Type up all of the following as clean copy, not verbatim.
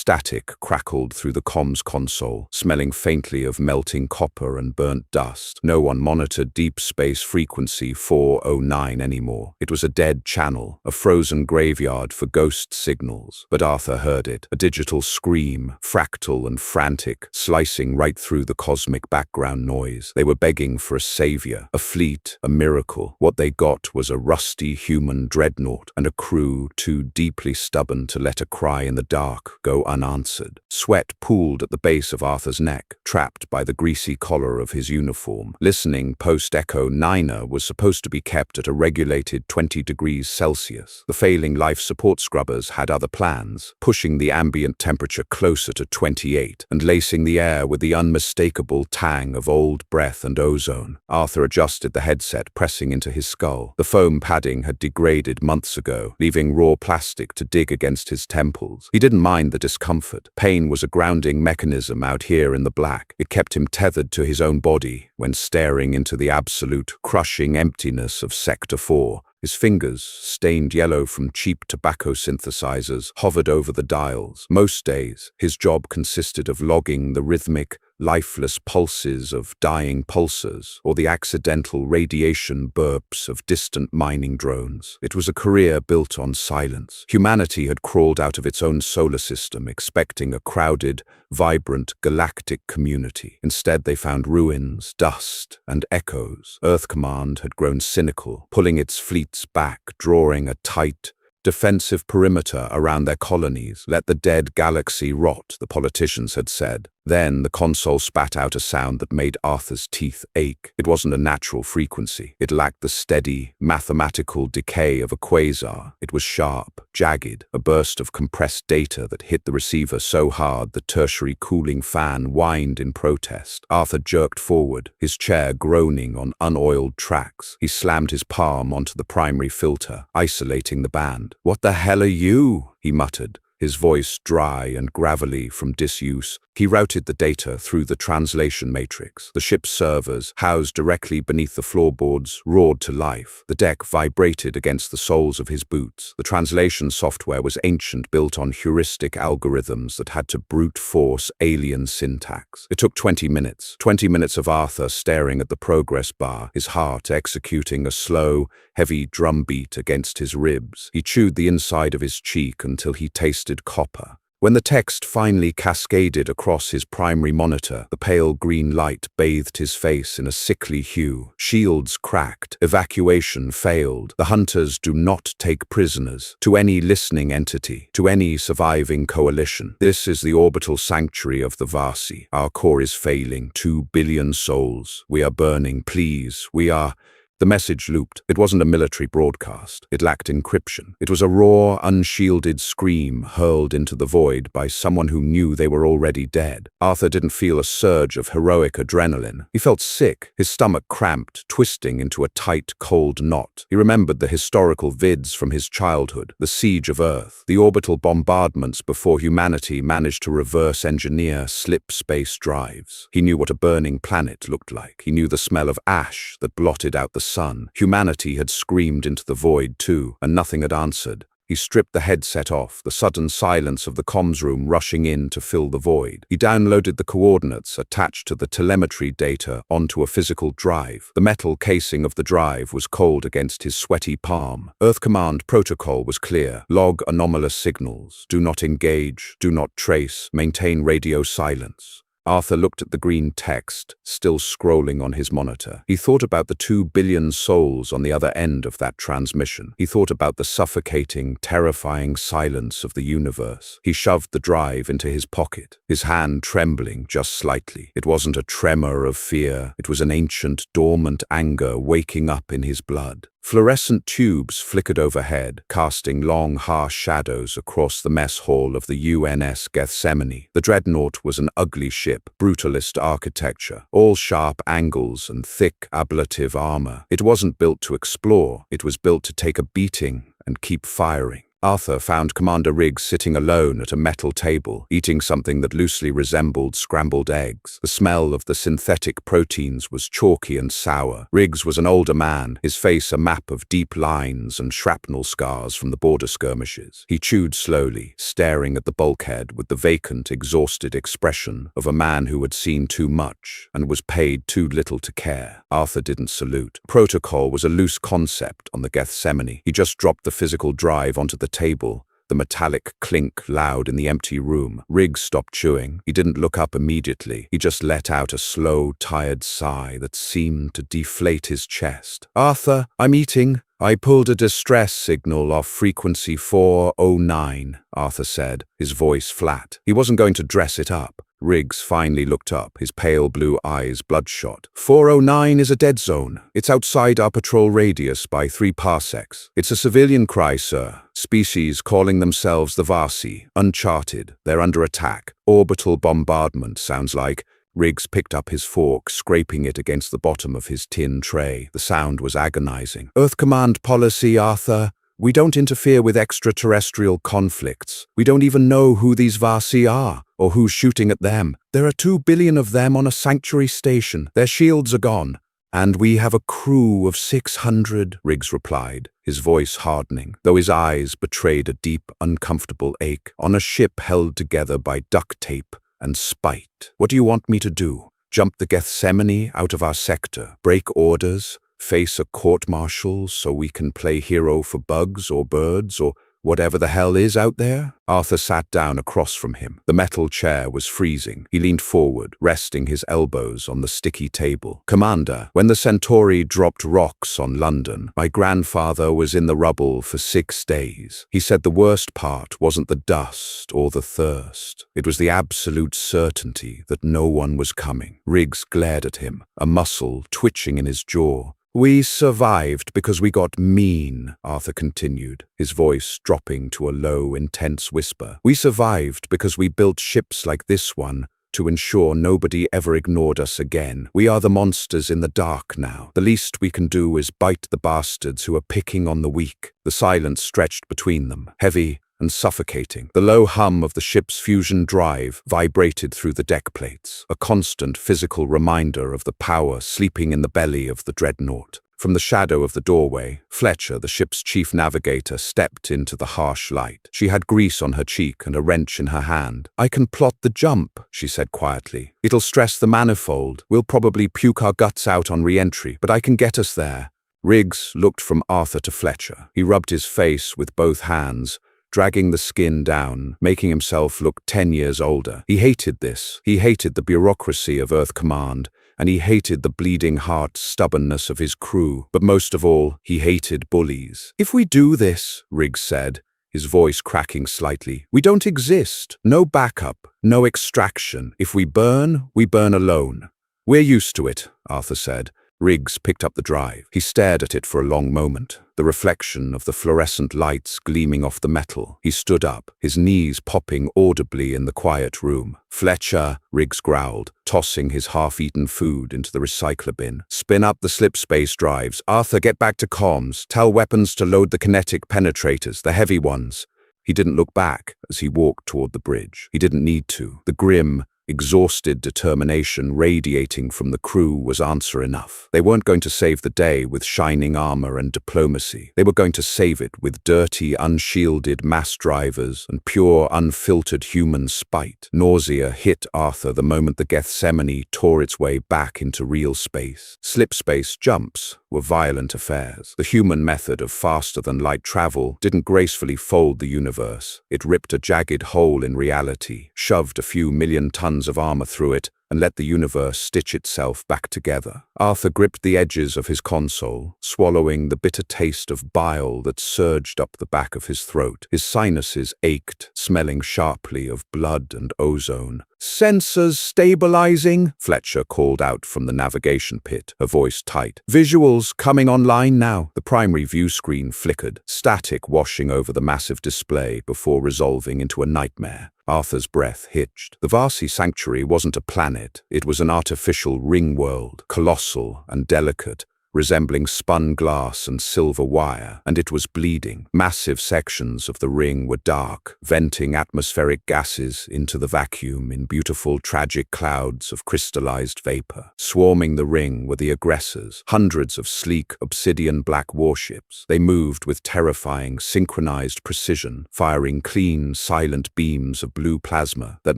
Static crackled through the comms console, smelling faintly of melting copper and burnt dust. No one monitored deep space frequency 409 anymore. It was a dead channel, a frozen graveyard for ghost signals. But Arthur heard it, a digital scream, fractal and frantic, slicing right through the cosmic background noise. They were begging for a savior, a fleet, a miracle. What they got was a rusty human dreadnought and a crew too deeply stubborn to let a cry in the dark go unanswered. Sweat pooled at the base of Arthur's neck, trapped by the greasy collar of his uniform. Listening post-echo Niner was supposed to be kept at a regulated 20 degrees Celsius. The failing life support scrubbers had other plans, pushing the ambient temperature closer to 28 and lacing the air with the unmistakable tang of old breath and ozone. Arthur adjusted the headset, pressing into his skull. The foam padding had degraded months ago, leaving raw plastic to dig against his temples. He didn't mind the discomfort. Pain was a grounding mechanism out here in the black. It kept him tethered to his own body when staring into the absolute, crushing emptiness of Sector 4. His fingers, stained yellow from cheap tobacco synthesizers, hovered over the dials. Most days, his job consisted of logging the rhythmic, lifeless pulses of dying pulsars or the accidental radiation burps of distant mining drones. It was a career built on silence. Humanity had crawled out of its own solar system, expecting a crowded, vibrant galactic community. Instead, they found ruins, dust, and echoes. Earth Command had grown cynical, pulling its fleets back, drawing a tight, defensive perimeter around their colonies. Let the dead galaxy rot, the politicians had said. Then the console spat out a sound that made Arthur's teeth ache. It wasn't a natural frequency. It lacked the steady, mathematical decay of a quasar. It was sharp, jagged, a burst of compressed data that hit the receiver so hard the tertiary cooling fan whined in protest. Arthur jerked forward, his chair groaning on unoiled tracks. He slammed his palm onto the primary filter, isolating the band. "What the hell are you?" he muttered, his voice dry and gravelly from disuse. He routed the data through the translation matrix. The ship's servers, housed directly beneath the floorboards, roared to life. The deck vibrated against the soles of his boots. The translation software was ancient, built on heuristic algorithms that had to brute force alien syntax. It took 20 minutes. 20 minutes of Arthur staring at the progress bar, his heart executing a slow, heavy drumbeat against his ribs. He chewed the inside of his cheek until he tasted copper. When the text finally cascaded across his primary monitor, the pale green light bathed his face in a sickly hue. Shields cracked. Evacuation failed. The hunters do not take prisoners. To any listening entity, to any surviving coalition. This is the orbital sanctuary of the Vasi. Our core is failing. 2 billion souls. We are burning. Please. We are... The message looped. It wasn't a military broadcast. It lacked encryption. It was a raw, unshielded scream hurled into the void by someone who knew they were already dead. Arthur didn't feel a surge of heroic adrenaline. He felt sick, his stomach cramped, twisting into a tight, cold knot. He remembered the historical vids from his childhood, the siege of Earth, the orbital bombardments before humanity managed to reverse engineer slip space drives. He knew what a burning planet looked like. He knew the smell of ash that blotted out the sun. Humanity had screamed into the void too, and nothing had answered. He stripped the headset off, the sudden silence of the comms room rushing in to fill the void. He downloaded the coordinates attached to the telemetry data onto a physical drive. The metal casing of the drive was cold against his sweaty palm. Earth Command protocol was clear. Log anomalous signals. Do not engage. Do not trace. Maintain radio silence. Arthur looked at the green text, still scrolling on his monitor. He thought about the 2 billion souls on the other end of that transmission. He thought about the suffocating, terrifying silence of the universe. He shoved the drive into his pocket, his hand trembling just slightly. It wasn't a tremor of fear. It was an ancient, dormant anger waking up in his blood. Fluorescent tubes flickered overhead, casting long, harsh shadows across the mess hall of the UNS Gethsemane. The dreadnought was an ugly ship, brutalist architecture, all sharp angles and thick, ablative armor. It wasn't built to explore. It was built to take a beating and keep firing. Arthur found Commander Riggs sitting alone at a metal table, eating something that loosely resembled scrambled eggs. The smell of the synthetic proteins was chalky and sour. Riggs was an older man, his face a map of deep lines and shrapnel scars from the border skirmishes. He chewed slowly, staring at the bulkhead with the vacant, exhausted expression of a man who had seen too much and was paid too little to care. Arthur didn't salute. Protocol was a loose concept on the Gethsemane. He just dropped the physical drive onto the table, the metallic clink loud in the empty room. Riggs stopped chewing. He didn't look up immediately. He just let out a slow, tired sigh that seemed to deflate his chest. "Arthur, I'm eating." "I pulled a distress signal off frequency 409, Arthur said, his voice flat. He wasn't going to dress it up. Riggs finally looked up, his pale blue eyes bloodshot. 409 is a dead zone. It's outside our patrol radius by 3 parsecs. It's a civilian cry, sir. Species calling themselves the Vasi. Uncharted. They're under attack. Orbital bombardment, sounds like." Riggs picked up his fork, scraping it against the bottom of his tin tray. The sound was agonizing. "Earth Command policy, Arthur. We don't interfere with extraterrestrial conflicts. We don't even know who these Vasi are, or who's shooting at them. There are 2 billion of them on a sanctuary station. Their shields are gone. And we have a crew of 600, Riggs replied, his voice hardening, though his eyes betrayed a deep, uncomfortable ache, on a ship held together by duct tape and spite. What do you want me to do? Jump the Gethsemane out of our sector? Break orders? Face a court-martial so we can play hero for bugs or birds or whatever the hell is out there? Arthur sat down across from him. The metal chair was freezing. He leaned forward, resting his elbows on the sticky table. "Commander, when the Centauri dropped rocks on London, my grandfather was in the rubble for 6 days. He said the worst part wasn't the dust or the thirst. It was the absolute certainty that no one was coming." Riggs glared at him, a muscle twitching in his jaw. "We survived because we got mean," Arthur continued, his voice dropping to a low, intense whisper. "We survived because we built ships like this one to ensure nobody ever ignored us again. We are the monsters in the dark now. The least we can do is bite the bastards who are picking on the weak." The silence stretched between them, heavy and suffocating. The low hum of the ship's fusion drive vibrated through the deck plates, a constant physical reminder of the power sleeping in the belly of the dreadnought. From the shadow of the doorway, Fletcher, the ship's chief navigator, stepped into the harsh light. She had grease on her cheek and a wrench in her hand. "I can plot the jump," she said quietly. "It'll stress the manifold. We'll probably puke our guts out on re-entry, but I can get us there." Riggs looked from Arthur to Fletcher. He rubbed his face with both hands, dragging the skin down, making himself look 10 years older. He hated this. He hated the bureaucracy of Earth Command, and he hated the bleeding heart stubbornness of his crew. But most of all, he hated bullies. "If we do this," Riggs said, his voice cracking slightly, "we don't exist. No backup, no extraction. If we burn alone." "We're used to it," Arthur said. Riggs picked up the drive. He stared at it for a long moment, the reflection of the fluorescent lights gleaming off the metal. He stood up, his knees popping audibly in the quiet room. "Fletcher," Riggs growled, tossing his half-eaten food into the recycler bin. "Spin up the slip-space drives. Arthur, get back to comms. Tell weapons to load the kinetic penetrators, the heavy ones." He didn't look back as he walked toward the bridge. He didn't need to. The grim, exhausted determination radiating from the crew was answer enough. They weren't going to save the day with shining armor and diplomacy. They were going to save it with dirty, unshielded mass drivers and pure, unfiltered human spite. Nausea hit Arthur the moment the Gethsemane tore its way back into real space. Slip-space jumps were violent affairs. The human method of faster-than-light travel didn't gracefully fold the universe. It ripped a jagged hole in reality, shoved a few million tons of armor through it, and let the universe stitch itself back together. Arthur gripped the edges of his console, swallowing the bitter taste of bile that surged up the back of his throat. His sinuses ached, smelling sharply of blood and ozone. "Sensors stabilizing," Fletcher called out from the navigation pit, her voice tight. "Visuals coming online now." The primary view screen flickered, static washing over the massive display before resolving into a nightmare. Arthur's breath hitched. The Vasi sanctuary wasn't a planet. It was an artificial ring world, colossal and delicate, resembling spun glass and silver wire, and it was bleeding. Massive sections of the ring were dark, venting atmospheric gases into the vacuum in beautiful, tragic clouds of crystallized vapor. Swarming the ring were the aggressors, hundreds of sleek, obsidian-black warships. They moved with terrifying, synchronized precision, firing clean, silent beams of blue plasma that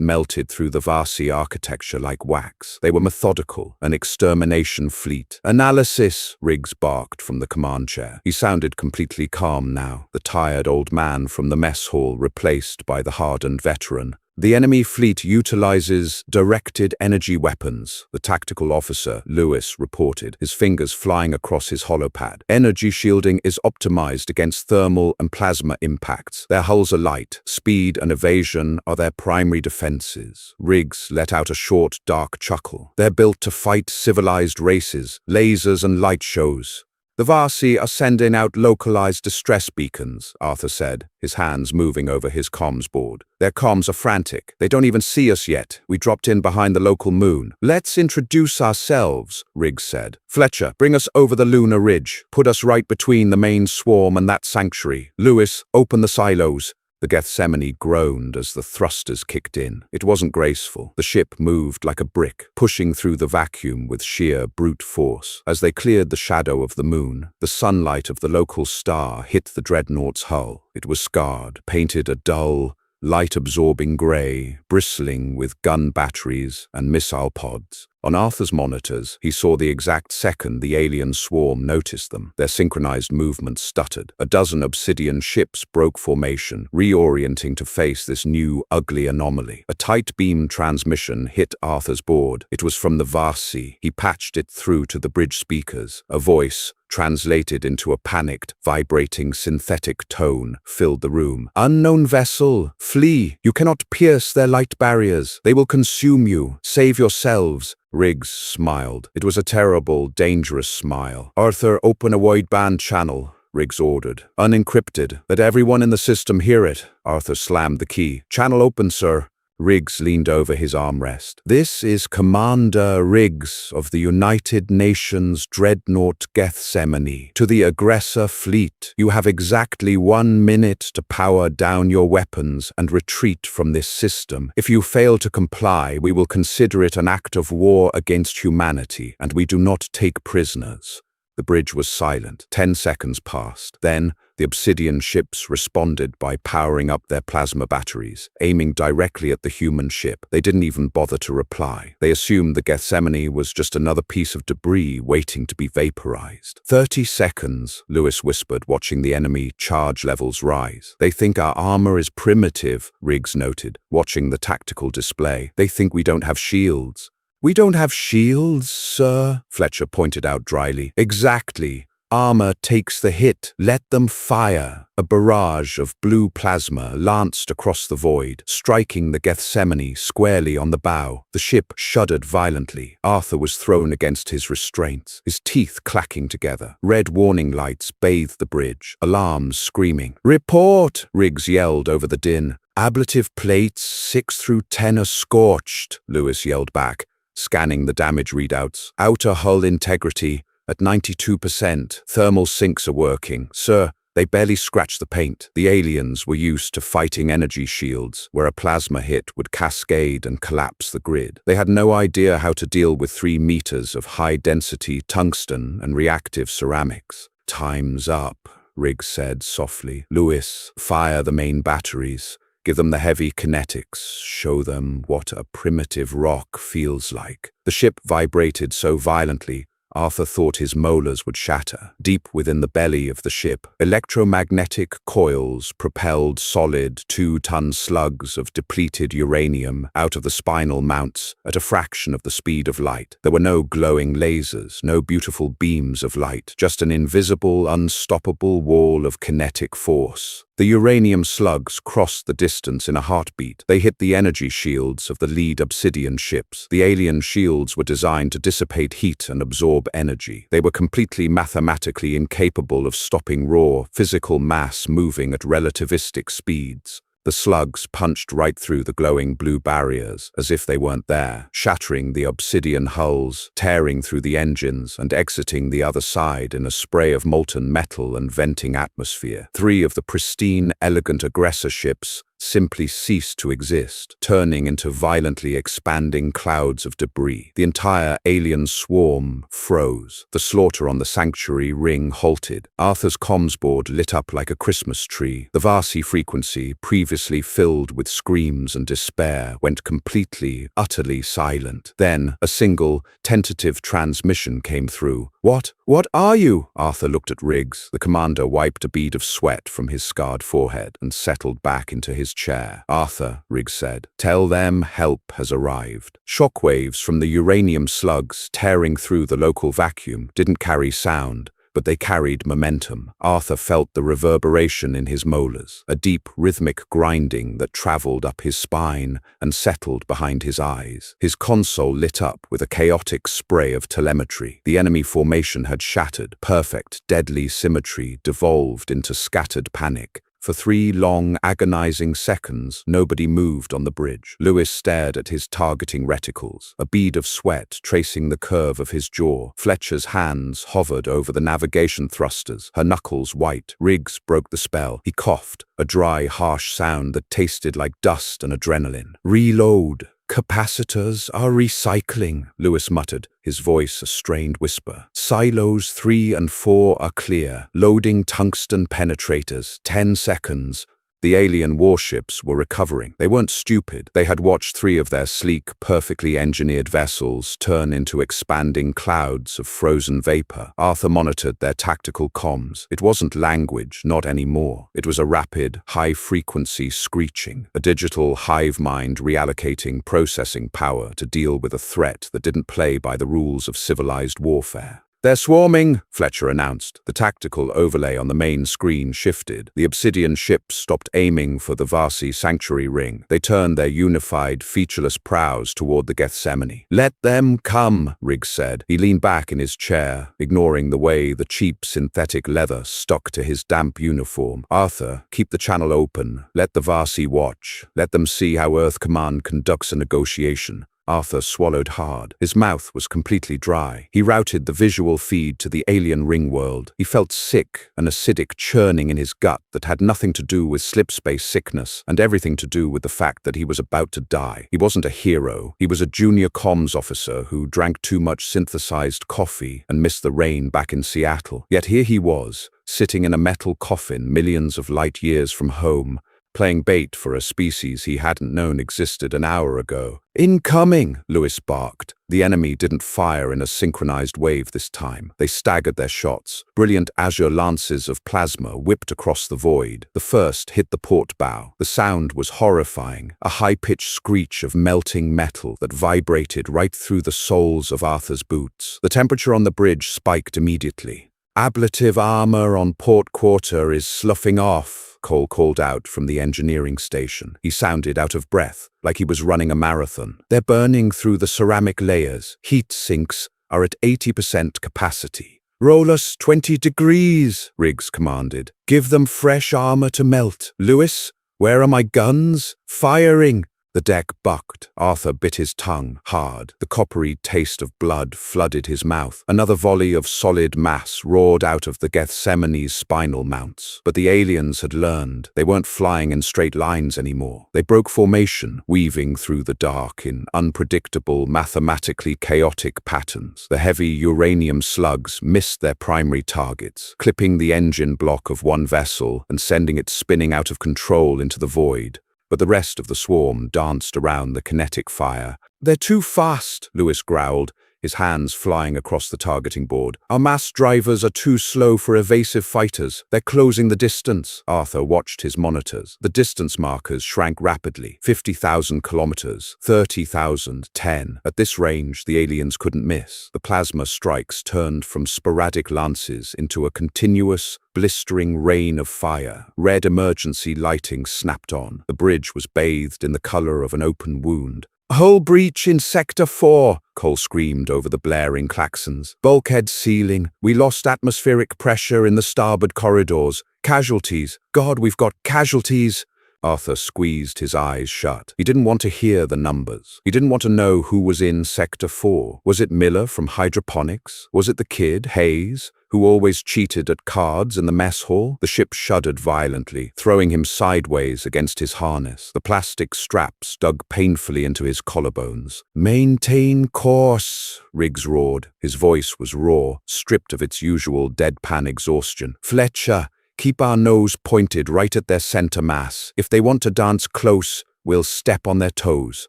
melted through the Varsi architecture like wax. They were methodical, an extermination fleet. "Analysis," Riggs barked from the command chair. He sounded completely calm now, the tired old man from the mess hall replaced by the hardened veteran. "The enemy fleet utilizes directed energy weapons," the tactical officer, Lewis, reported, his fingers flying across his holopad. "Energy shielding is optimized against thermal and plasma impacts. Their hulls are light. Speed and evasion are their primary defenses." Riggs let out a short, dark chuckle. "They're built to fight civilized races, lasers and light shows." "The Varsi are sending out localized distress beacons," Arthur said, his hands moving over his comms board. "Their comms are frantic. They don't even see us yet. We dropped in behind the local moon." "Let's introduce ourselves," Riggs said. "Fletcher, bring us over the lunar ridge. Put us right between the main swarm and that sanctuary. Lewis, open the silos." The Gethsemane groaned as the thrusters kicked in. It wasn't graceful. The ship moved like a brick, pushing through the vacuum with sheer brute force. As they cleared the shadow of the moon, the sunlight of the local star hit the dreadnought's hull. It was scarred, painted a dull, light-absorbing grey, bristling with gun batteries and missile pods. On Arthur's monitors, he saw the exact second the alien swarm noticed them. Their synchronized movements stuttered. A dozen obsidian ships broke formation, reorienting to face this new, ugly anomaly. A tight beam transmission hit Arthur's board. It was from the Varsi. He patched it through to the bridge speakers. A voice, translated into a panicked, vibrating synthetic tone, filled the room. "Unknown vessel, flee! You cannot pierce their light barriers. They will consume you. Save yourselves." Riggs smiled. It was a terrible, dangerous smile. "Arthur, open a wideband channel," Riggs ordered. "Unencrypted. Let everyone in the system hear it." Arthur slammed the key. "Channel open, sir." Riggs leaned over his armrest. "This is Commander Riggs of the United Nations Dreadnought Gethsemane. To the aggressor fleet, you have exactly 1 minute to power down your weapons and retreat from this system. If you fail to comply, we will consider it an act of war against humanity, and we do not take prisoners." The bridge was silent. 10 seconds passed. Then, the obsidian ships responded by powering up their plasma batteries, aiming directly at the human ship. They didn't even bother to reply. They assumed the Gethsemane was just another piece of debris waiting to be vaporized. 30 seconds, Lewis whispered, watching the enemy charge levels rise. "They think our armor is primitive," Riggs noted, watching the tactical display. "They think we don't have shields." "We don't have shields, sir," Fletcher pointed out dryly. "Exactly. Armor takes the hit. Let them fire." A barrage of blue plasma lanced across the void, striking the Gethsemane squarely on the bow. The ship shuddered violently. Arthur was thrown against his restraints, his teeth clacking together. Red warning lights bathed the bridge, alarms screaming. "Report!" Riggs yelled over the din. "Ablative plates 6 through 10 are scorched," Lewis yelled back, scanning the damage readouts. "Outer hull integrity at 92%. Thermal sinks are working. Sir, they barely scratched the paint." The aliens were used to fighting energy shields, where a plasma hit would cascade and collapse the grid. They had no idea how to deal with 3 meters of high-density tungsten and reactive ceramics. "Time's up," Riggs said softly. "Lewis, fire the main batteries. Give them the heavy kinetics. Show them what a primitive rock feels like." The ship vibrated so violently, Arthur thought his molars would shatter. Deep within the belly of the ship, electromagnetic coils propelled solid 2-ton slugs of depleted uranium out of the spinal mounts at a fraction of the speed of light. There were no glowing lasers, no beautiful beams of light, just an invisible, unstoppable wall of kinetic force. The uranium slugs crossed the distance in a heartbeat. They hit the energy shields of the lead obsidian ships. The alien shields were designed to dissipate heat and absorb energy. They were completely mathematically incapable of stopping raw, physical mass moving at relativistic speeds. The slugs punched right through the glowing blue barriers, as if they weren't there, shattering the obsidian hulls, tearing through the engines, and exiting the other side in a spray of molten metal and venting atmosphere. 3 of the pristine, elegant aggressor ships simply ceased to exist, turning into violently expanding clouds of debris. The entire alien swarm froze. The slaughter on the sanctuary ring halted. Arthur's comms board lit up like a Christmas tree. The Varsi frequency, previously filled with screams and despair, went completely, utterly silent. Then, a single, tentative transmission came through. What are you?" Arthur looked at Riggs. The commander wiped a bead of sweat from his scarred forehead and settled back into his chair. "Arthur," Riggs said, "tell them help has arrived." Shockwaves from the uranium slugs tearing through the local vacuum didn't carry sound, but they carried momentum. Arthur felt the reverberation in his molars, a deep, rhythmic grinding that traveled up his spine and settled behind his eyes. His console lit up with a chaotic spray of telemetry. The enemy formation had shattered. Perfect, deadly symmetry devolved into scattered panic. For 3 long, agonizing seconds, nobody moved on the bridge. Lewis stared at his targeting reticles, a bead of sweat tracing the curve of his jaw. Fletcher's hands hovered over the navigation thrusters, her knuckles white. Riggs broke the spell. He coughed, a dry, harsh sound that tasted like dust and adrenaline. "Reload. Capacitors are recycling," Lewis muttered, his voice a strained whisper. "Silos 3 and 4 are clear. Loading tungsten penetrators. 10 seconds." The alien warships were recovering. They weren't stupid. They had watched 3 of their sleek, perfectly engineered vessels turn into expanding clouds of frozen vapor. Arthur monitored their tactical comms. It wasn't language, not anymore. It was a rapid, high-frequency screeching, a digital hive mind reallocating processing power to deal with a threat that didn't play by the rules of civilized warfare. "They're swarming," Fletcher announced. The tactical overlay on the main screen shifted. The obsidian ships stopped aiming for the Varsi sanctuary ring. They turned their unified, featureless prows toward the Gethsemane. "Let them come," Riggs said. He leaned back in his chair, ignoring the way the cheap synthetic leather stuck to his damp uniform. "Arthur, keep the channel open. Let the Varsi watch. Let them see how Earth Command conducts a negotiation." Arthur swallowed hard. His mouth was completely dry. He routed the visual feed to the alien ring world. He felt sick, an acidic churning in his gut that had nothing to do with slipspace sickness and everything to do with the fact that he was about to die. He wasn't a hero. He was a junior comms officer who drank too much synthesized coffee and missed the rain back in Seattle. Yet here he was, sitting in a metal coffin millions of light years from home, playing bait for a species he hadn't known existed an hour ago. "Incoming!" Lewis barked. The enemy didn't fire in a synchronized wave this time. They staggered their shots. Brilliant azure lances of plasma whipped across the void. The first hit the port bow. The sound was horrifying, a high-pitched screech of melting metal that vibrated right through the soles of Arthur's boots. The temperature on the bridge spiked immediately. "Ablative armor on port quarter is sloughing off," Cole called out from the engineering station. He sounded out of breath, like he was running a marathon. "They're burning through the ceramic layers. Heat sinks are at 80% capacity." "Roll us 20 degrees, Riggs commanded. "Give them fresh armor to melt. Lewis, where are my guns? Firing!" The deck bucked. Arthur bit his tongue hard. The coppery taste of blood flooded his mouth. Another volley of solid mass roared out of the Gethsemane's spinal mounts. But the aliens had learned. They weren't flying in straight lines anymore. They broke formation, weaving through the dark in unpredictable, mathematically chaotic patterns. The heavy uranium slugs missed their primary targets, clipping the engine block of one vessel and sending it spinning out of control into the void. But the rest of the swarm danced around the kinetic fire. "They're too fast," Lewis growled, his hands flying across the targeting board. "Our mass drivers are too slow for evasive fighters. They're closing the distance." Arthur watched his monitors. The distance markers shrank rapidly. 50,000 kilometers, 30,000, 10. At this range, the aliens couldn't miss. The plasma strikes turned from sporadic lances into a continuous, blistering rain of fire. Red emergency lighting snapped on. The bridge was bathed in the color of an open wound. "Hull breach in Sector 4, Cole screamed over the blaring klaxons. "Bulkhead sealing. We lost atmospheric pressure in the starboard corridors. Casualties. God, we've got casualties." Arthur squeezed his eyes shut. He didn't want to hear the numbers. He didn't want to know who was in Sector 4. Was it Miller from hydroponics? Was it the kid, Hayes, who always cheated at cards in the mess hall? The ship shuddered violently, throwing him sideways against his harness. The plastic straps dug painfully into his collarbones. "Maintain course," Riggs roared. His voice was raw, stripped of its usual deadpan exhaustion. "Fletcher, keep our nose pointed right at their center mass. If they want to dance close, we'll step on their toes.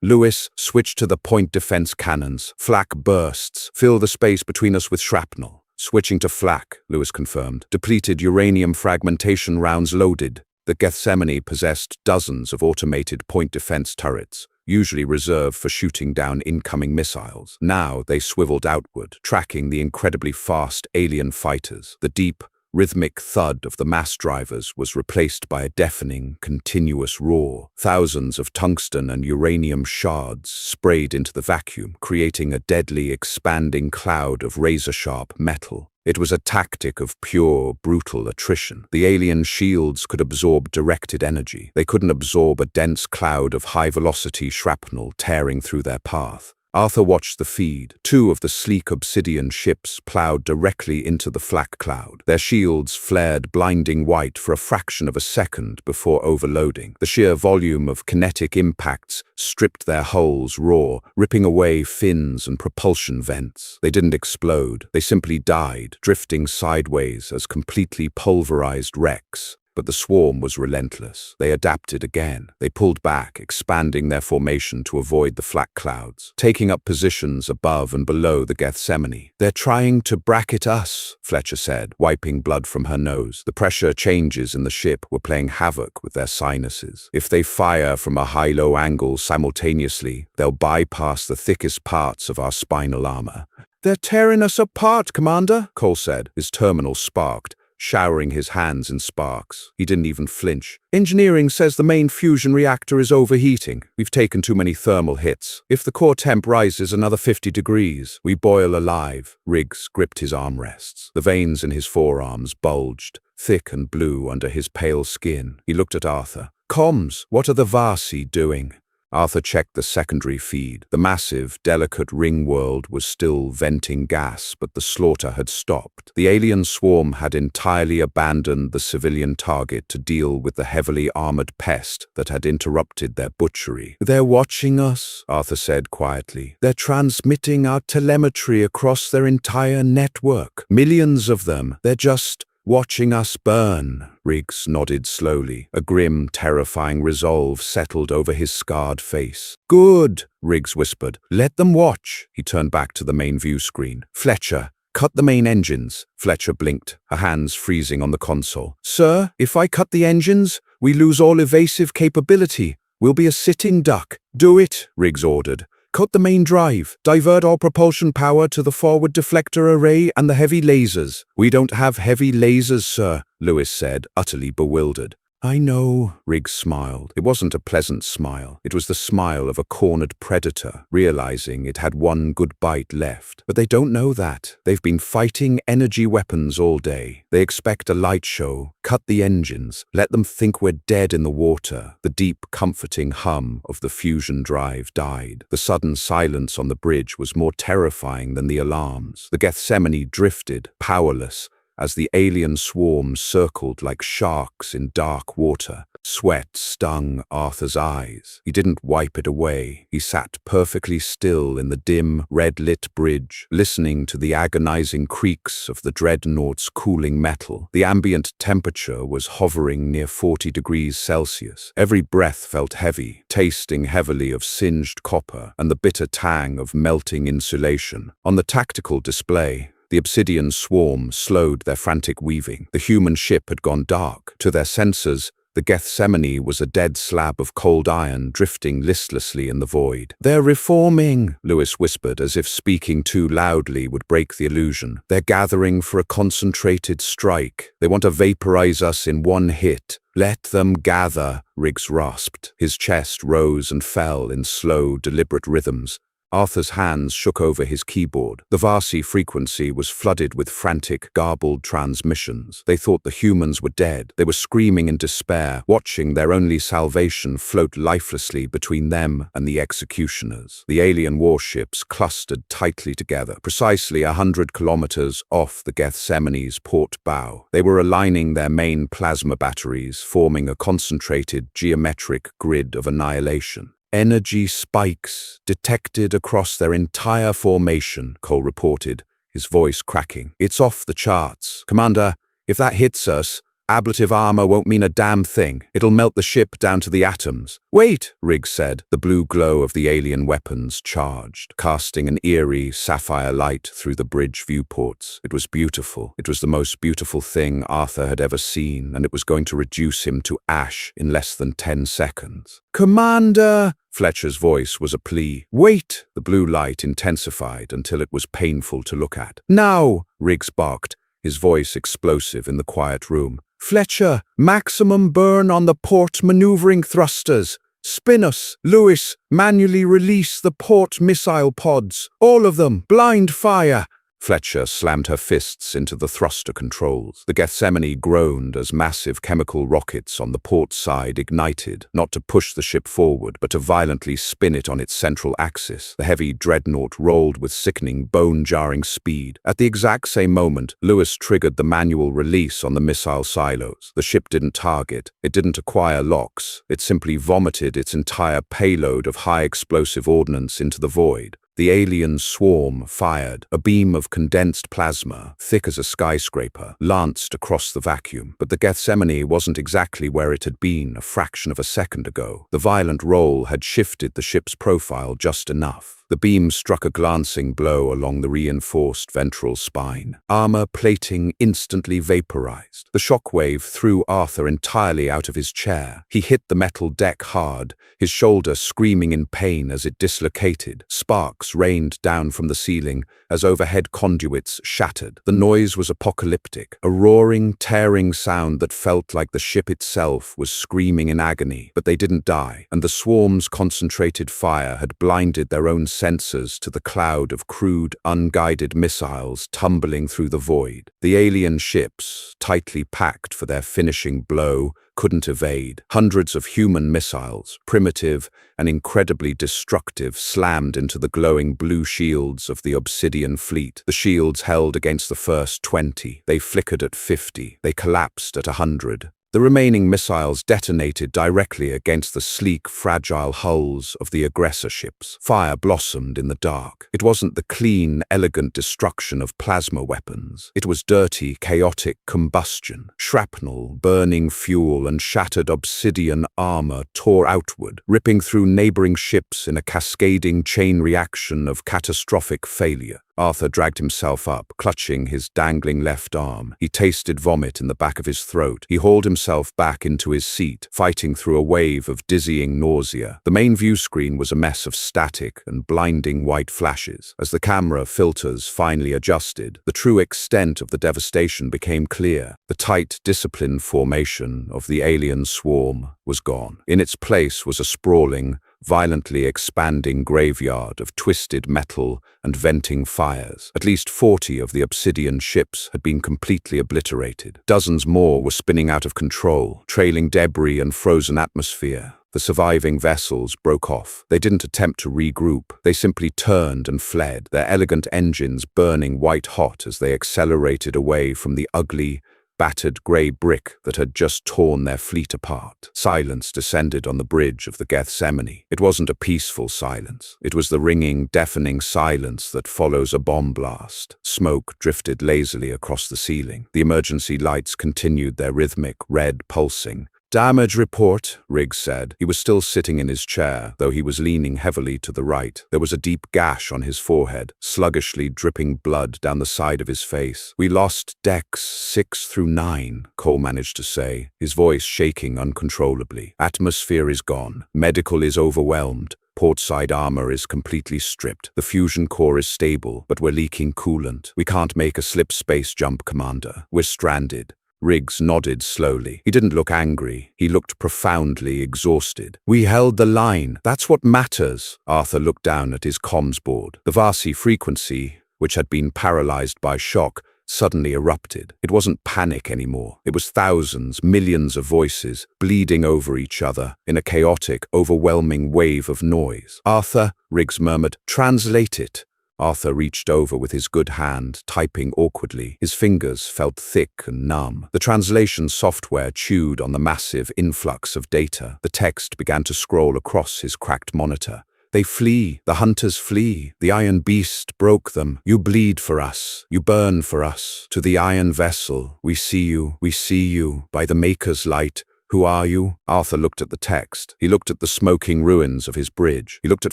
Lewis, switch to the point defense cannons. Flak bursts. Fill the space between us with shrapnel." "Switching to flak," Lewis confirmed. "Depleted uranium fragmentation rounds loaded." The Gethsemane possessed dozens of automated point defense turrets, usually reserved for shooting down incoming missiles. Now they swiveled outward, tracking the incredibly fast alien fighters. The deep, rhythmic thud of the mass drivers was replaced by a deafening, continuous roar. Thousands of tungsten and uranium shards sprayed into the vacuum, creating a deadly, expanding cloud of razor-sharp metal. It was a tactic of pure, brutal attrition. The alien shields could absorb directed energy. They couldn't absorb a dense cloud of high-velocity shrapnel tearing through their path. Arthur watched the feed. Two of the sleek obsidian ships plowed directly into the flak cloud. Their shields flared blinding white for a fraction of a second before overloading. The sheer volume of kinetic impacts stripped their hulls raw, ripping away fins and propulsion vents. They didn't explode. They simply died, drifting sideways as completely pulverized wrecks. But the swarm was relentless. They adapted again. They pulled back, expanding their formation to avoid the flak clouds, taking up positions above and below the Gethsemane. "They're trying to bracket us," Fletcher said, wiping blood from her nose. The pressure changes in the ship were playing havoc with their sinuses. "If they fire from a high-low angle simultaneously, they'll bypass the thickest parts of our spinal armor." "They're tearing us apart, Commander," Cole said. His terminal sparked, showering his hands in sparks. He didn't even flinch. "Engineering says the main fusion reactor is overheating. We've taken too many thermal hits. If the core temp rises another 50 degrees, we boil alive." Riggs gripped his armrests. The veins in his forearms bulged, thick and blue under his pale skin. He looked at Arthur. "Comms, what are the Vasi doing?" Arthur checked the secondary feed. The massive, delicate ring world was still venting gas, but the slaughter had stopped. The alien swarm had entirely abandoned the civilian target to deal with the heavily armored pest that had interrupted their butchery. "They're watching us," Arthur said quietly. "They're transmitting our telemetry across their entire network. Millions of them. They're just watching us burn." Riggs nodded slowly. A grim, terrifying resolve settled over his scarred face. "Good," Riggs whispered. "Let them watch." He turned back to the main view screen. "Fletcher, cut the main engines." Fletcher blinked, her hands freezing on the console. "Sir, if I cut the engines, we lose all evasive capability. We'll be a sitting duck." "Do it," Riggs ordered. "Cut the main drive. Divert all propulsion power to the forward deflector array and the heavy lasers." "We don't have heavy lasers, sir," Lewis said, utterly bewildered. "I know," Riggs smiled. It wasn't a pleasant smile. It was the smile of a cornered predator, realizing it had one good bite left. But they don't know that. They've been fighting energy weapons all day. They expect a light show. Cut the engines. Let them think we're dead in the water. The deep, comforting hum of the fusion drive died. The sudden silence on the bridge was more terrifying than the alarms. The Gethsemane drifted, powerless, as the alien swarm circled like sharks in dark water. Sweat stung Arthur's eyes. He didn't wipe it away. He sat perfectly still in the dim, red-lit bridge, listening to the agonizing creaks of the dreadnought's cooling metal. The ambient temperature was hovering near 40 degrees Celsius. Every breath felt heavy, tasting heavily of singed copper and the bitter tang of melting insulation. On the tactical display, the obsidian swarm slowed their frantic weaving. The human ship had gone dark. To their sensors, the Gethsemane was a dead slab of cold iron drifting listlessly in the void. "They're reforming," Lewis whispered, as if speaking too loudly would break the illusion. "They're gathering for a concentrated strike. They want to vaporize us in one hit." "Let them gather," Riggs rasped. His chest rose and fell in slow, deliberate rhythms. Arthur's hands shook over his keyboard. The Varsi frequency was flooded with frantic, garbled transmissions. They thought the humans were dead. They were screaming in despair, watching their only salvation float lifelessly between them and the executioners. The alien warships clustered tightly together, precisely 100 kilometers off the Gethsemane's port bow. They were aligning their main plasma batteries, forming a concentrated geometric grid of annihilation. Energy spikes detected across their entire formation, Cole reported, his voice cracking. It's off the charts. Commander, if that hits us, ablative armor won't mean a damn thing. It'll melt the ship down to the atoms. Wait, Riggs said. The blue glow of the alien weapons charged, casting an eerie sapphire light through the bridge viewports. It was beautiful. It was the most beautiful thing Arthur had ever seen, and it was going to reduce him to ash in less than 10 seconds. Commander! Fletcher's voice was a plea. Wait! The blue light intensified until it was painful to look at. Now! Riggs barked, his voice explosive in the quiet room. Fletcher, maximum burn on the port maneuvering thrusters. Spin us. Lewis, manually release the port missile pods. All of them. Blind fire. Fletcher slammed her fists into the thruster controls. The Gethsemane groaned as massive chemical rockets on the port side ignited, not to push the ship forward, but to violently spin it on its central axis. The heavy dreadnought rolled with sickening, bone-jarring speed. At the exact same moment, Lewis triggered the manual release on the missile silos. The ship didn't target. It didn't acquire locks. It simply vomited its entire payload of high-explosive ordnance into the void. The alien swarm fired. A beam of condensed plasma, thick as a skyscraper, lanced across the vacuum. But the Gethsemane wasn't exactly where it had been a fraction of a second ago. The violent roll had shifted the ship's profile just enough. The beam struck a glancing blow along the reinforced ventral spine. Armor plating instantly vaporized. The shockwave threw Arthur entirely out of his chair. He hit the metal deck hard, his shoulder screaming in pain as it dislocated. Sparks rained down from the ceiling as overhead conduits shattered. The noise was apocalyptic, a roaring, tearing sound that felt like the ship itself was screaming in agony. But they didn't die, and the swarm's concentrated fire had blinded their own sensors to the cloud of crude, unguided missiles tumbling through the void. The alien ships, tightly packed for their finishing blow, couldn't evade. Hundreds of human missiles, primitive and incredibly destructive, slammed into the glowing blue shields of the Obsidian fleet. The shields held against the first 20. They flickered at 50. They collapsed at 100. The remaining missiles detonated directly against the sleek, fragile hulls of the aggressor ships. Fire blossomed in the dark. It wasn't the clean, elegant destruction of plasma weapons. It was dirty, chaotic combustion. Shrapnel, burning fuel, and shattered obsidian armor tore outward, ripping through neighboring ships in a cascading chain reaction of catastrophic failure. Arthur dragged himself up, clutching his dangling left arm. He tasted vomit in the back of his throat. He hauled himself back into his seat, fighting through a wave of dizzying nausea. The main view screen was a mess of static and blinding white flashes. As the camera filters finally adjusted, the true extent of the devastation became clear. The tight, disciplined formation of the alien swarm was gone. In its place was a sprawling, violently expanding graveyard of twisted metal and venting fires. At least 40 of the obsidian ships had been completely obliterated. Dozens more were spinning out of control, trailing debris and frozen atmosphere. The surviving vessels broke off. They didn't attempt to regroup. They simply turned and fled, their elegant engines burning white-hot as they accelerated away from the ugly, battered grey brick that had just torn their fleet apart. Silence descended on the bridge of the Gethsemane. It wasn't a peaceful silence. It was the ringing, deafening silence that follows a bomb blast. Smoke drifted lazily across the ceiling. The emergency lights continued their rhythmic, red pulsing. "Damage report," Riggs said. He was still sitting in his chair, though he was leaning heavily to the right. There was a deep gash on his forehead, sluggishly dripping blood down the side of his face. "We lost decks 6 through 9, Cole managed to say, his voice shaking uncontrollably. "Atmosphere is gone. Medical is overwhelmed. Portside armor is completely stripped. The fusion core is stable, but we're leaking coolant. We can't make a slip space jump, Commander. We're stranded." Riggs nodded slowly. He didn't look angry. He looked profoundly exhausted. We held the line. That's what matters. Arthur looked down at his comms board. The Vasi frequency, which had been paralyzed by shock, suddenly erupted. It wasn't panic anymore. It was thousands, millions of voices, bleeding over each other in a chaotic, overwhelming wave of noise. Arthur, Riggs murmured, translate it. Arthur reached over with his good hand, typing awkwardly. His fingers felt thick and numb. The translation software chewed on the massive influx of data. The text began to scroll across his cracked monitor. They flee, the hunters flee, the iron beast broke them. You bleed for us, you burn for us. To the iron vessel, we see you, by the Maker's light. Who are you? Arthur looked at the text. He looked at the smoking ruins of his bridge. He looked at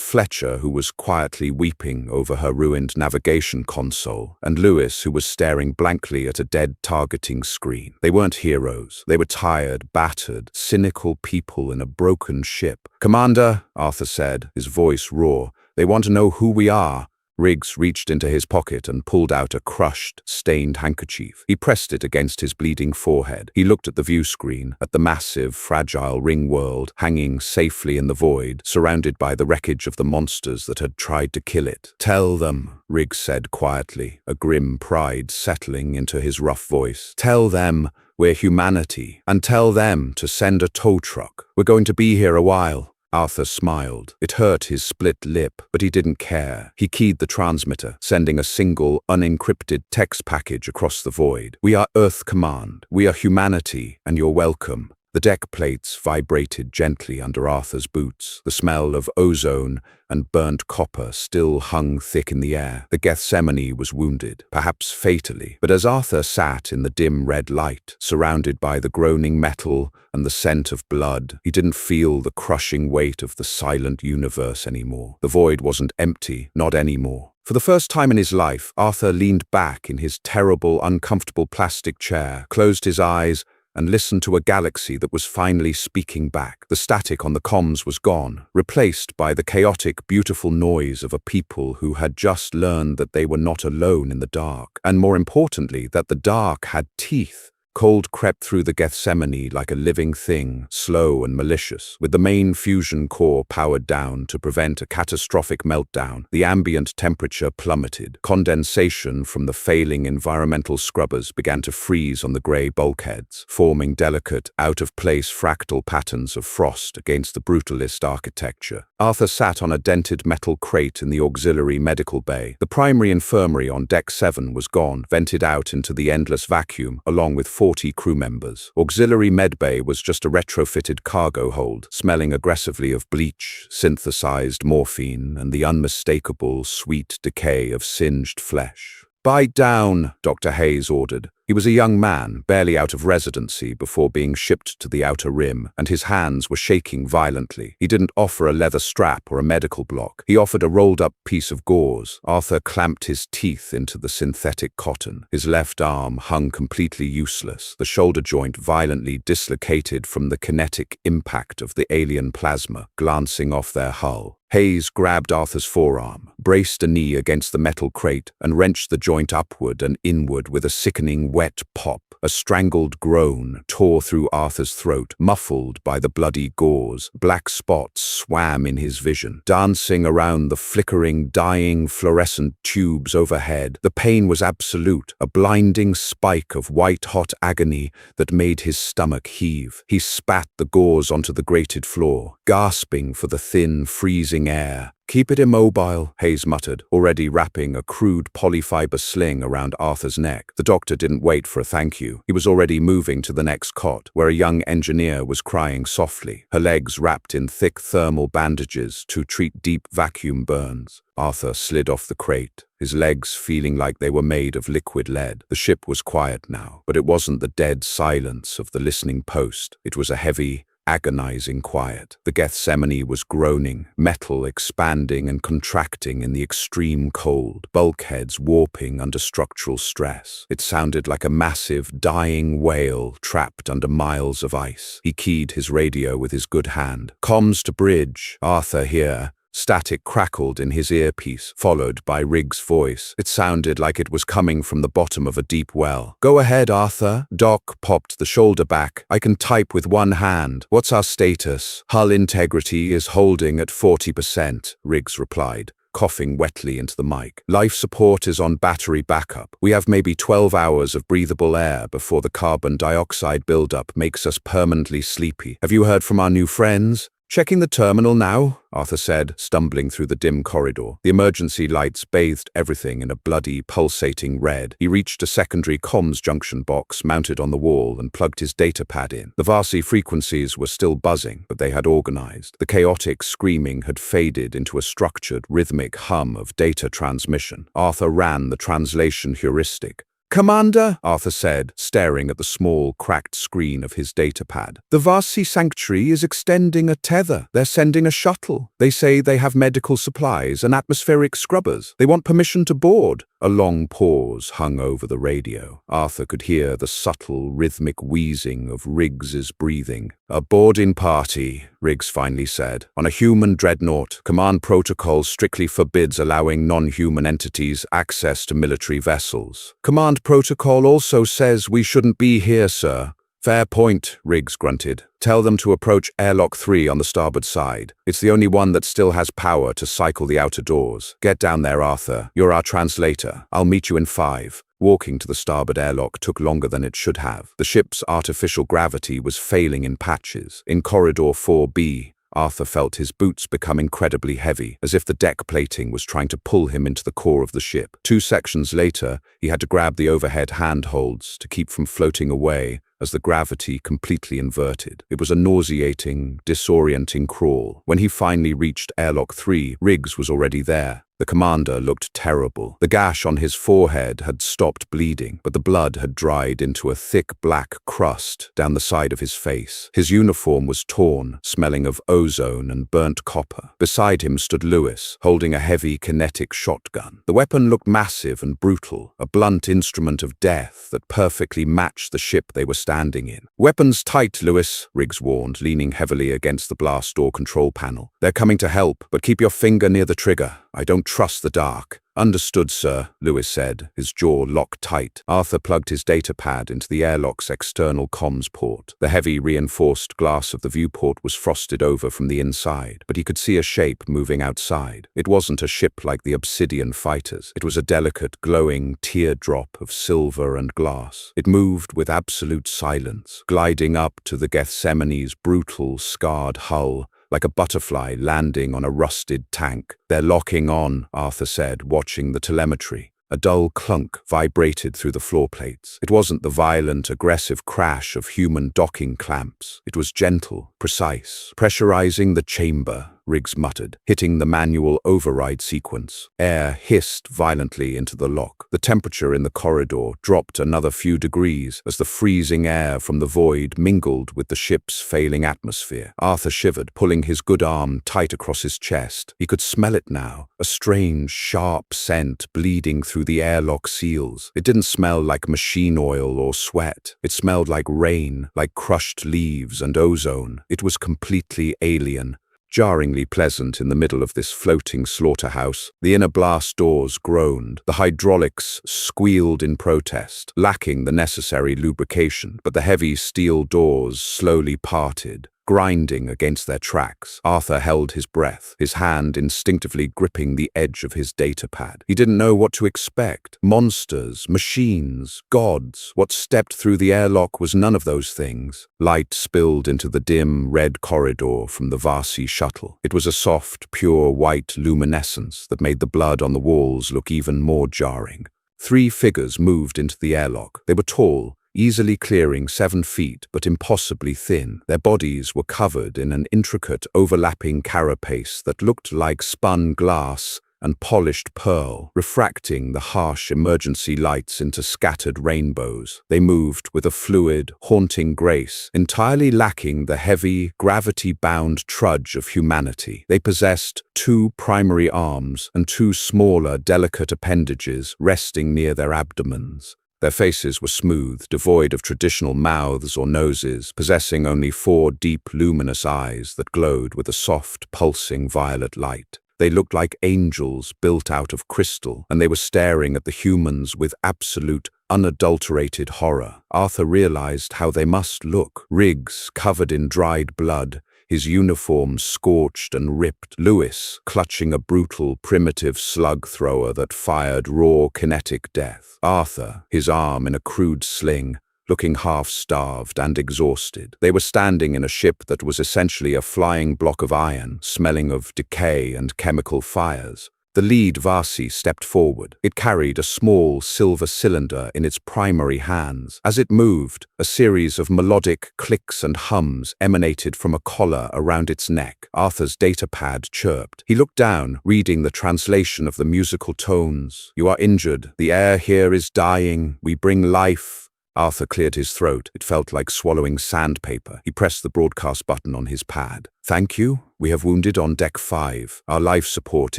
Fletcher, who was quietly weeping over her ruined navigation console, and Lewis, who was staring blankly at a dead targeting screen. They weren't heroes. They were tired, battered, cynical people in a broken ship. Commander, Arthur said, his voice raw, they want to know who we are. Riggs reached into his pocket and pulled out a crushed, stained handkerchief. He pressed it against his bleeding forehead. He looked at the view screen, at the massive, fragile ring world hanging safely in the void, surrounded by the wreckage of the monsters that had tried to kill it. Tell them, Riggs said quietly, a grim pride settling into his rough voice. Tell them we're humanity, and tell them to send a tow truck. We're going to be here a while. Arthur smiled. It hurt his split lip, but he didn't care. He keyed the transmitter, sending a single, unencrypted text package across the void. We are Earth Command. We are humanity, and you're welcome. The deck plates vibrated gently under Arthur's boots. The smell of ozone and burnt copper still hung thick in the air. The Gethsemane was wounded, perhaps fatally, but as Arthur sat in the dim red light, surrounded by the groaning metal and the scent of blood, he didn't feel the crushing weight of the silent universe anymore. The void wasn't empty, not anymore. For the first time in his life, Arthur leaned back in his terrible, uncomfortable plastic chair, closed his eyes, and listened to a galaxy that was finally speaking back. The static on the comms was gone, replaced by the chaotic, beautiful noise of a people who had just learned that they were not alone in the dark, and more importantly, that the dark had teeth. Cold crept through the Gethsemane like a living thing, slow and malicious. With the main fusion core powered down to prevent a catastrophic meltdown, the ambient temperature plummeted. Condensation from the failing environmental scrubbers began to freeze on the grey bulkheads, forming delicate, out-of-place fractal patterns of frost against the brutalist architecture. Arthur sat on a dented metal crate in the auxiliary medical bay. The primary infirmary on Deck 7 was gone, vented out into the endless vacuum, along with 40 crew members. Auxiliary medbay was just a retrofitted cargo hold, smelling aggressively of bleach, synthesized morphine, and the unmistakable, sweet decay of singed flesh. "Bite down," Dr. Hayes ordered. He was a young man, barely out of residency before being shipped to the Outer Rim, and his hands were shaking violently. He didn't offer a leather strap or a medical block. He offered a rolled-up piece of gauze. Arthur clamped his teeth into the synthetic cotton. His left arm hung completely useless, the shoulder joint violently dislocated from the kinetic impact of the alien plasma glancing off their hull. Hayes grabbed Arthur's forearm, braced a knee against the metal crate, and wrenched the joint upward and inward with a sickening wet pop. A strangled groan tore through Arthur's throat, muffled by the bloody gauze. Black spots swam in his vision, dancing around the flickering, dying fluorescent tubes overhead. The pain was absolute, a blinding spike of white-hot agony that made his stomach heave. He spat the gauze onto the grated floor, gasping for the thin, freezing air. "Keep it immobile," Hayes muttered, already wrapping a crude polyfiber sling around Arthur's neck. The doctor didn't wait for a thank you. He was already moving to the next cot, where a young engineer was crying softly, her legs wrapped in thick thermal bandages to treat deep vacuum burns. Arthur slid off the crate, his legs feeling like they were made of liquid lead. The ship was quiet now, but it wasn't the dead silence of the listening post. It was a heavy, agonizing quiet. The Gethsemane was groaning, metal expanding and contracting in the extreme cold, bulkheads warping under structural stress. It sounded like a massive, dying whale trapped under miles of ice. He keyed his radio with his good hand. "Comms to bridge. Arthur here. Static crackled in his earpiece, followed by Riggs' voice. It sounded like it was coming from the bottom of a deep well. "Go ahead, Arthur." Doc popped the shoulder back. "I can type with one hand. What's our status?" "Hull integrity is holding at 40%, Riggs replied, coughing wetly into the mic. "Life support is on battery backup. We have maybe 12 hours of breathable air before the carbon dioxide buildup makes us permanently sleepy. Have you heard from our new friends?" "Checking the terminal now," Arthur said, stumbling through the dim corridor. The emergency lights bathed everything in a bloody, pulsating red. He reached a secondary comms junction box mounted on the wall and plugged his datapad in. The Varsi frequencies were still buzzing, but they had organized. The chaotic screaming had faded into a structured, rhythmic hum of data transmission. Arthur ran the translation heuristic. "Commander," Arthur said, staring at the small, cracked screen of his datapad. "The Varsi Sanctuary is extending a tether. They're sending a shuttle. They say they have medical supplies and atmospheric scrubbers. They want permission to board." A long pause hung over the radio. Arthur could hear the subtle, rhythmic wheezing of Riggs's breathing. "A boarding party," Riggs finally said. "On a human dreadnought. Command protocol strictly forbids allowing non-human entities access to military vessels." "Command protocol also says we shouldn't be here, sir." "Fair point," Riggs grunted. "Tell them to approach airlock 3 on the starboard side. It's the only one that still has power to cycle the outer doors. Get down there, Arthur. You're our translator. I'll meet you in 5. Walking to the starboard airlock took longer than it should have. The ship's artificial gravity was failing in patches. In corridor 4B, Arthur felt his boots become incredibly heavy, as if the deck plating was trying to pull him into the core of the ship. 2 sections later, he had to grab the overhead handholds to keep from floating away as the gravity completely inverted. It was a nauseating, disorienting crawl. When he finally reached airlock 3, Riggs was already there. The commander looked terrible. The gash on his forehead had stopped bleeding, but the blood had dried into a thick black crust down the side of his face. His uniform was torn, smelling of ozone and burnt copper. Beside him stood Lewis, holding a heavy kinetic shotgun. The weapon looked massive and brutal, a blunt instrument of death that perfectly matched the ship they were standing in. "Weapons tight, Lewis," Riggs warned, leaning heavily against the blast door control panel. "They're coming to help, but keep your finger near the trigger. I don't trust the dark." "Understood, sir," Lewis said, his jaw locked tight. Arthur plugged his datapad into the airlock's external comms port. The heavy, reinforced glass of the viewport was frosted over from the inside, but he could see a shape moving outside. It wasn't a ship like the Obsidian fighters. It was a delicate, glowing teardrop of silver and glass. It moved with absolute silence, gliding up to the Gethsemane's brutal, scarred hull, like a butterfly landing on a rusted tank. "They're locking on," Arthur said, watching the telemetry. A dull clunk vibrated through the floor plates. It wasn't the violent, aggressive crash of human docking clamps. It was gentle, precise. "Pressurizing the chamber," Riggs muttered, hitting the manual override sequence. Air hissed violently into the lock. The temperature in the corridor dropped another few degrees as the freezing air from the void mingled with the ship's failing atmosphere. Arthur shivered, pulling his good arm tight across his chest. He could smell it now, a strange, sharp scent bleeding through the airlock seals. It didn't smell like machine oil or sweat. It smelled like rain, like crushed leaves and ozone. It was completely alien. Jarringly pleasant in the middle of this floating slaughterhouse. The inner blast doors groaned. The hydraulics squealed in protest, lacking the necessary lubrication, but the heavy steel doors slowly parted, grinding against their tracks. Arthur held his breath, his hand instinctively gripping the edge of his datapad. He didn't know what to expect. Monsters, machines, gods. What stepped through the airlock was none of those things. Light spilled into the dim, red corridor from the Varsi shuttle. It was a soft, pure white luminescence that made the blood on the walls look even more jarring. 3 figures moved into the airlock. They were tall, easily clearing 7 feet, but impossibly thin. Their bodies were covered in an intricate, overlapping carapace that looked like spun glass and polished pearl, refracting the harsh emergency lights into scattered rainbows. They moved with a fluid, haunting grace, entirely lacking the heavy, gravity-bound trudge of humanity. They possessed 2 primary arms and 2 smaller, delicate appendages resting near their abdomens. Their faces were smooth, devoid of traditional mouths or noses, possessing only 4 deep, luminous eyes that glowed with a soft, pulsing violet light. They looked like angels built out of crystal, and they were staring at the humans with absolute, unadulterated horror. Arthur realized how they must look. Riggs, covered in dried blood, his uniform scorched and ripped. Lewis, clutching a brutal, primitive slug thrower that fired raw, kinetic death. Arthur, his arm in a crude sling, looking half-starved and exhausted. They were standing in a ship that was essentially a flying block of iron, smelling of decay and chemical fires. The lead Vasi stepped forward. It carried a small silver cylinder in its primary hands. As it moved, a series of melodic clicks and hums emanated from a collar around its neck. Arthur's datapad chirped. He looked down, reading the translation of the musical tones. "You are injured. The air here is dying. We bring life." Arthur cleared his throat. It felt like swallowing sandpaper. He pressed the broadcast button on his pad. "Thank you. We have wounded on deck 5. Our life support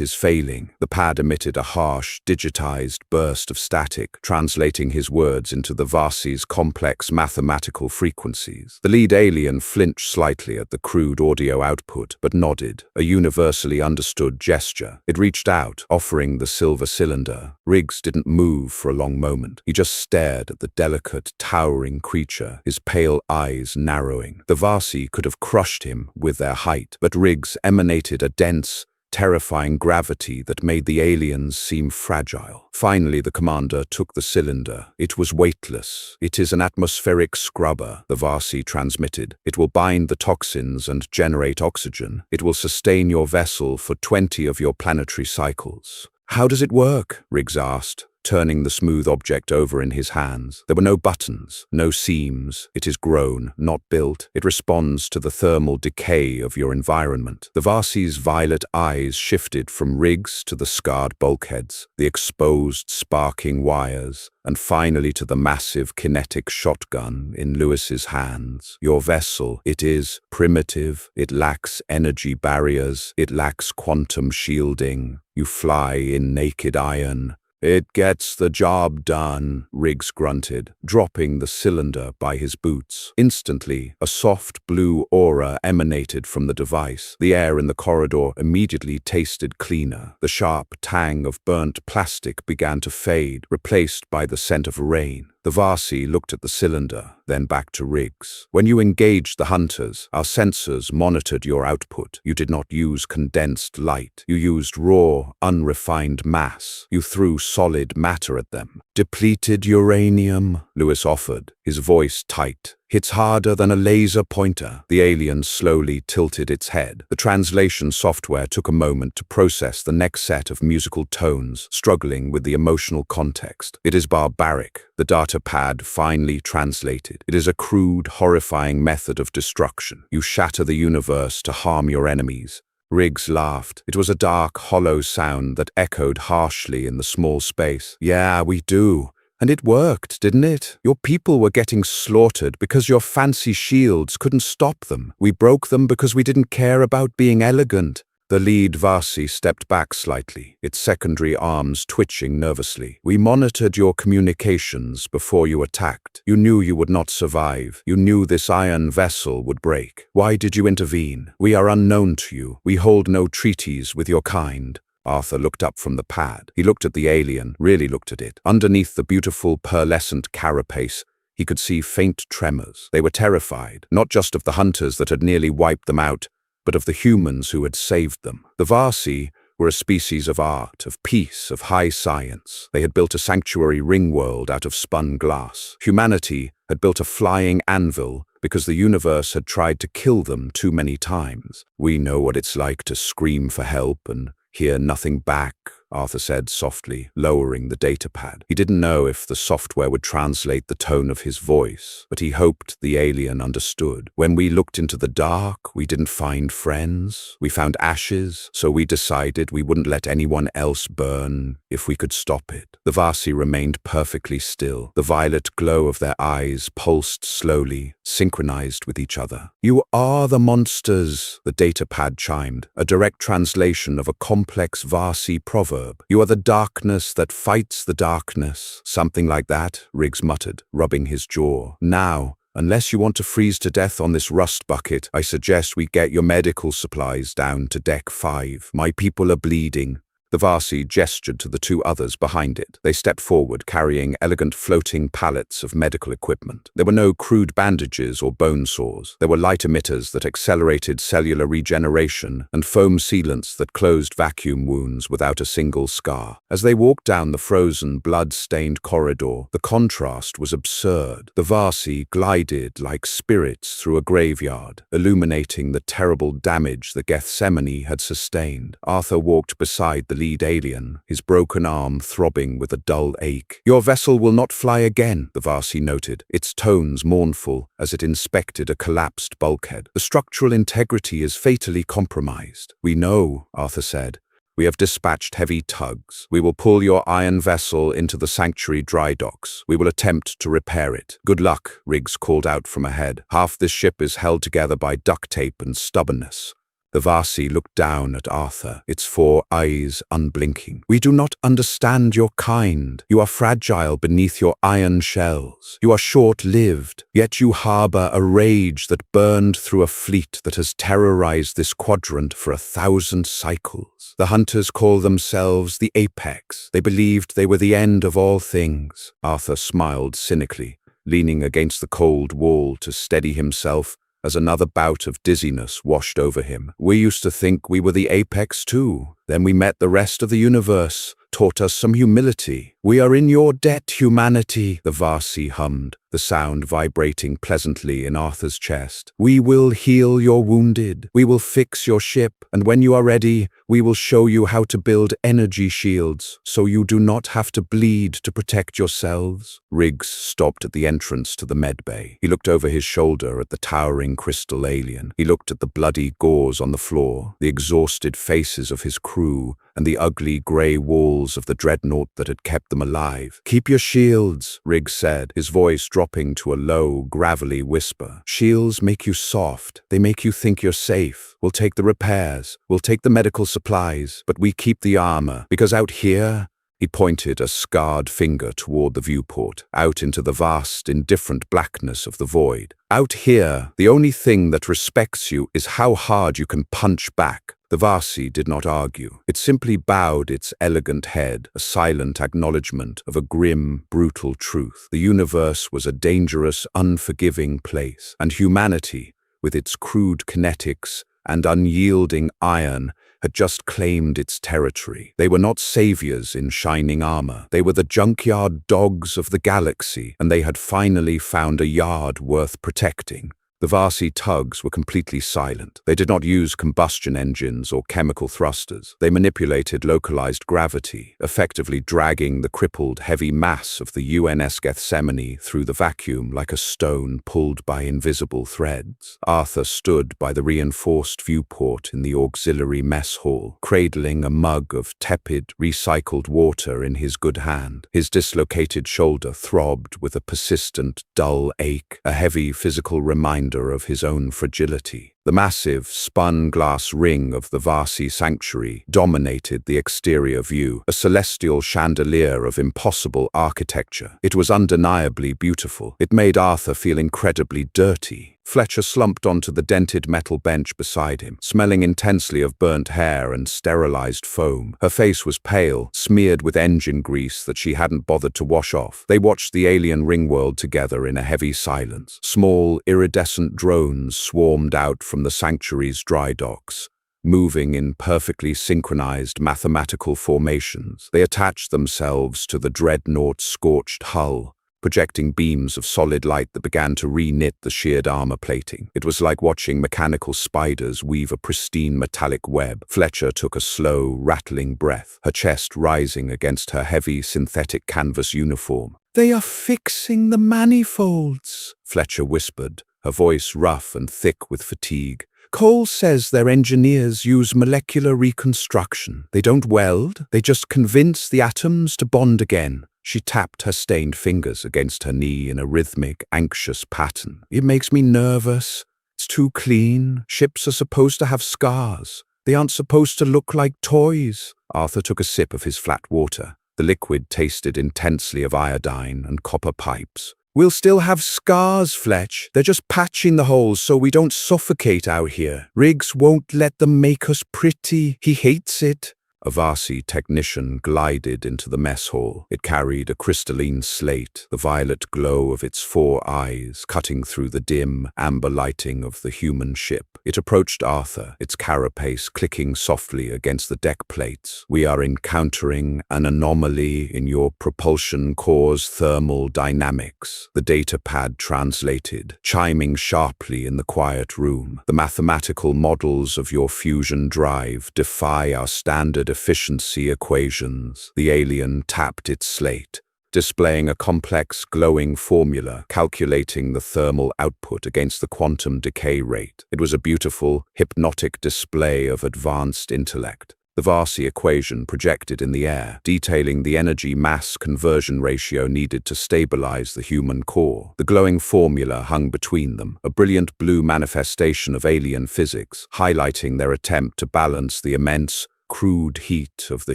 is failing." The pad emitted a harsh, digitized burst of static, translating his words into the Vasi's complex mathematical frequencies. The lead alien flinched slightly at the crude audio output, but nodded, a universally understood gesture. It reached out, offering the silver cylinder. Riggs didn't move for a long moment. He just stared at the delicate, towering creature, his pale eyes narrowing. The Vasi could have crushed him with their height, but Riggs emanated a dense, terrifying gravity that made the aliens seem fragile. Finally, the commander took the cylinder. "It was weightless. It is an atmospheric scrubber," the Vasi transmitted. "It will bind the toxins and generate oxygen. It will sustain your vessel for 20 of your planetary cycles." "How does it work?" Riggs asked, turning the smooth object over in his hands. There were no buttons, no seams. It is grown, not built. It responds to the thermal decay of your environment. The Vasi's violet eyes shifted from Riggs to the scarred bulkheads, the exposed, sparking wires, and finally to the massive kinetic shotgun in Lewis's hands. "Your vessel, it is primitive. It lacks energy barriers. It lacks quantum shielding. You fly in naked iron." "It gets the job done," Riggs grunted, dropping the cylinder by his boots. Instantly, a soft blue aura emanated from the device. The air in the corridor immediately tasted cleaner. The sharp tang of burnt plastic began to fade, replaced by the scent of rain. The Vasi looked at the cylinder, then back to Riggs. "When you engaged the hunters, our sensors monitored your output. You did not use condensed light. You used raw, unrefined mass. You threw solid matter at them." "Depleted uranium," Lewis offered, his voice tight. "Hits harder than a laser pointer." The alien slowly tilted its head. The translation software took a moment to process the next set of musical tones, struggling with the emotional context. "It is barbaric," the data pad finally translated. "It is a crude, horrifying method of destruction. You shatter the universe to harm your enemies." Riggs laughed. It was a dark, hollow sound that echoed harshly in the small space. "Yeah, we do. And it worked, didn't it? Your people were getting slaughtered because your fancy shields couldn't stop them. We broke them because we didn't care about being elegant." The lead Vasi stepped back slightly, its secondary arms twitching nervously. "We monitored your communications before you attacked. You knew you would not survive. You knew this iron vessel would break. Why did you intervene? We are unknown to you. We hold no treaties with your kind." Arthur looked up from the pad. He looked at the alien, really looked at it. Underneath the beautiful pearlescent carapace, he could see faint tremors. They were terrified, not just of the hunters that had nearly wiped them out, but of the humans who had saved them. The Vasi were a species of art, of peace, of high science. They had built a sanctuary ring world out of spun glass. Humanity had built a flying anvil because the universe had tried to kill them too many times. "We know what it's like to scream for help and hear nothing back," Arthur said softly, lowering the datapad. He didn't know if the software would translate the tone of his voice, but he hoped the alien understood. "When we looked into the dark, we didn't find friends. We found ashes, so we decided we wouldn't let anyone else burn if we could stop it." The Vasi remained perfectly still. The violet glow of their eyes pulsed slowly, synchronized with each other. "You are the monsters," the datapad chimed, a direct translation of a complex Vasi proverb. "You are the darkness that fights the darkness." "Something like that," Riggs muttered, rubbing his jaw. "Now, Unless you want to freeze to death on this rust bucket, I suggest we get your medical supplies down to deck 5. My people are bleeding." The Vasi gestured to the 2 others behind it. They stepped forward, carrying elegant floating pallets of medical equipment. There were no crude bandages or bone saws. There were light emitters that accelerated cellular regeneration and foam sealants that closed vacuum wounds without a single scar. As they walked down the frozen, blood-stained corridor, the contrast was absurd. The Vasi glided like spirits through a graveyard, illuminating the terrible damage the Gethsemane had sustained. Arthur walked beside the lead alien, his broken arm throbbing with a dull ache. "Your vessel will not fly again," the Vasi noted, its tones mournful as it inspected a collapsed bulkhead. "The structural integrity is fatally compromised." "We know," Arthur said. "We have dispatched heavy tugs. We will pull your iron vessel into the sanctuary dry docks. We will attempt to repair it." "Good luck," Riggs called out from ahead. "Half this ship is held together by duct tape and stubbornness." The Vasi looked down at Arthur, its 4 eyes unblinking. "We do not understand your kind. You are fragile beneath your iron shells. You are short-lived, yet you harbor a rage that burned through a fleet that has terrorized this quadrant for 1,000 cycles. The hunters call themselves the Apex. They believed they were the end of all things." Arthur smiled cynically, leaning against the cold wall to steady himself as another bout of dizziness washed over him. "We used to think we were the apex too. Then we met the rest of the universe, taught us some humility. We are in your debt, humanity," the Vasi hummed, the sound vibrating pleasantly in Arthur's chest. "We will heal your wounded. We will fix your ship. And when you are ready, we will show you how to build energy shields, so you do not have to bleed to protect yourselves." Riggs stopped at the entrance to the medbay. He looked over his shoulder at the towering crystal alien. He looked at the bloody gauze on the floor, the exhausted faces of his crew, and the ugly grey walls of the dreadnought that had kept them alive. "Keep your shields," Riggs said, his voice dropping to a low, gravelly whisper. "Shields make you soft. They make you think you're safe. We'll take the repairs. We'll take the medical supplies. But we keep the armor, because out here—" He pointed a scarred finger toward the viewport, out into the vast, indifferent blackness of the void. "Out here, the only thing that respects you is how hard you can punch back." The Vasi did not argue. It simply bowed its elegant head, a silent acknowledgement of a grim, brutal truth. The universe was a dangerous, unforgiving place, and humanity, with its crude kinetics and unyielding iron, had just claimed its territory. They were not saviors in shining armor. They were the junkyard dogs of the galaxy, and they had finally found a yard worth protecting. The Vasi tugs were completely silent. They did not use combustion engines or chemical thrusters. They manipulated localized gravity, effectively dragging the crippled heavy mass of the UNS Gethsemane through the vacuum like a stone pulled by invisible threads. Arthur stood by the reinforced viewport in the auxiliary mess hall, cradling a mug of tepid, recycled water in his good hand. His dislocated shoulder throbbed with a persistent, dull ache, a heavy physical reminder of his own fragility. The massive, spun glass ring of the Vasi sanctuary dominated the exterior view, a celestial chandelier of impossible architecture. It was undeniably beautiful. It made Arthur feel incredibly dirty. Fletcher slumped onto the dented metal bench beside him, smelling intensely of burnt hair and sterilized foam. Her face was pale, smeared with engine grease that she hadn't bothered to wash off. They watched the alien ringworld together in a heavy silence. Small, iridescent drones swarmed out from the sanctuary's dry docks, moving in perfectly synchronized mathematical formations. They attached themselves to the dreadnought's scorched hull, projecting beams of solid light that began to re-knit the sheared armor plating. It was like watching mechanical spiders weave a pristine metallic web. Fletcher took a slow, rattling breath, her chest rising against her heavy synthetic canvas uniform. "They are fixing the manifolds," Fletcher whispered, her voice rough and thick with fatigue. "Cole says their engineers use molecular reconstruction. They don't weld, they just convince the atoms to bond again." She tapped her stained fingers against her knee in a rhythmic, anxious pattern. "It makes me nervous. It's too clean. Ships are supposed to have scars. They aren't supposed to look like toys." Arthur took a sip of his flat water. The liquid tasted intensely of iodine and copper pipes. We'll still have scars, Fletch. They're just patching the holes so we don't suffocate out here. Riggs won't let them make us pretty. He hates it. A Varsi technician glided into the mess hall. It carried a crystalline slate, the violet glow of its 4 eyes cutting through the dim, amber lighting of the human ship. It approached Arthur, its carapace clicking softly against the deck plates. "We are encountering an anomaly in your propulsion core's thermal dynamics," the data pad translated, chiming sharply in the quiet room. "The mathematical models of your fusion drive defy our standard efficiency equations." The alien tapped its slate, displaying a complex glowing formula calculating the thermal output against the quantum decay rate. It was a beautiful, hypnotic display of advanced intellect. The Varsi equation projected in the air, detailing the energy-mass conversion ratio needed to stabilize the human core. The glowing formula hung between them, a brilliant blue manifestation of alien physics, highlighting their attempt to balance the immense, crude heat of the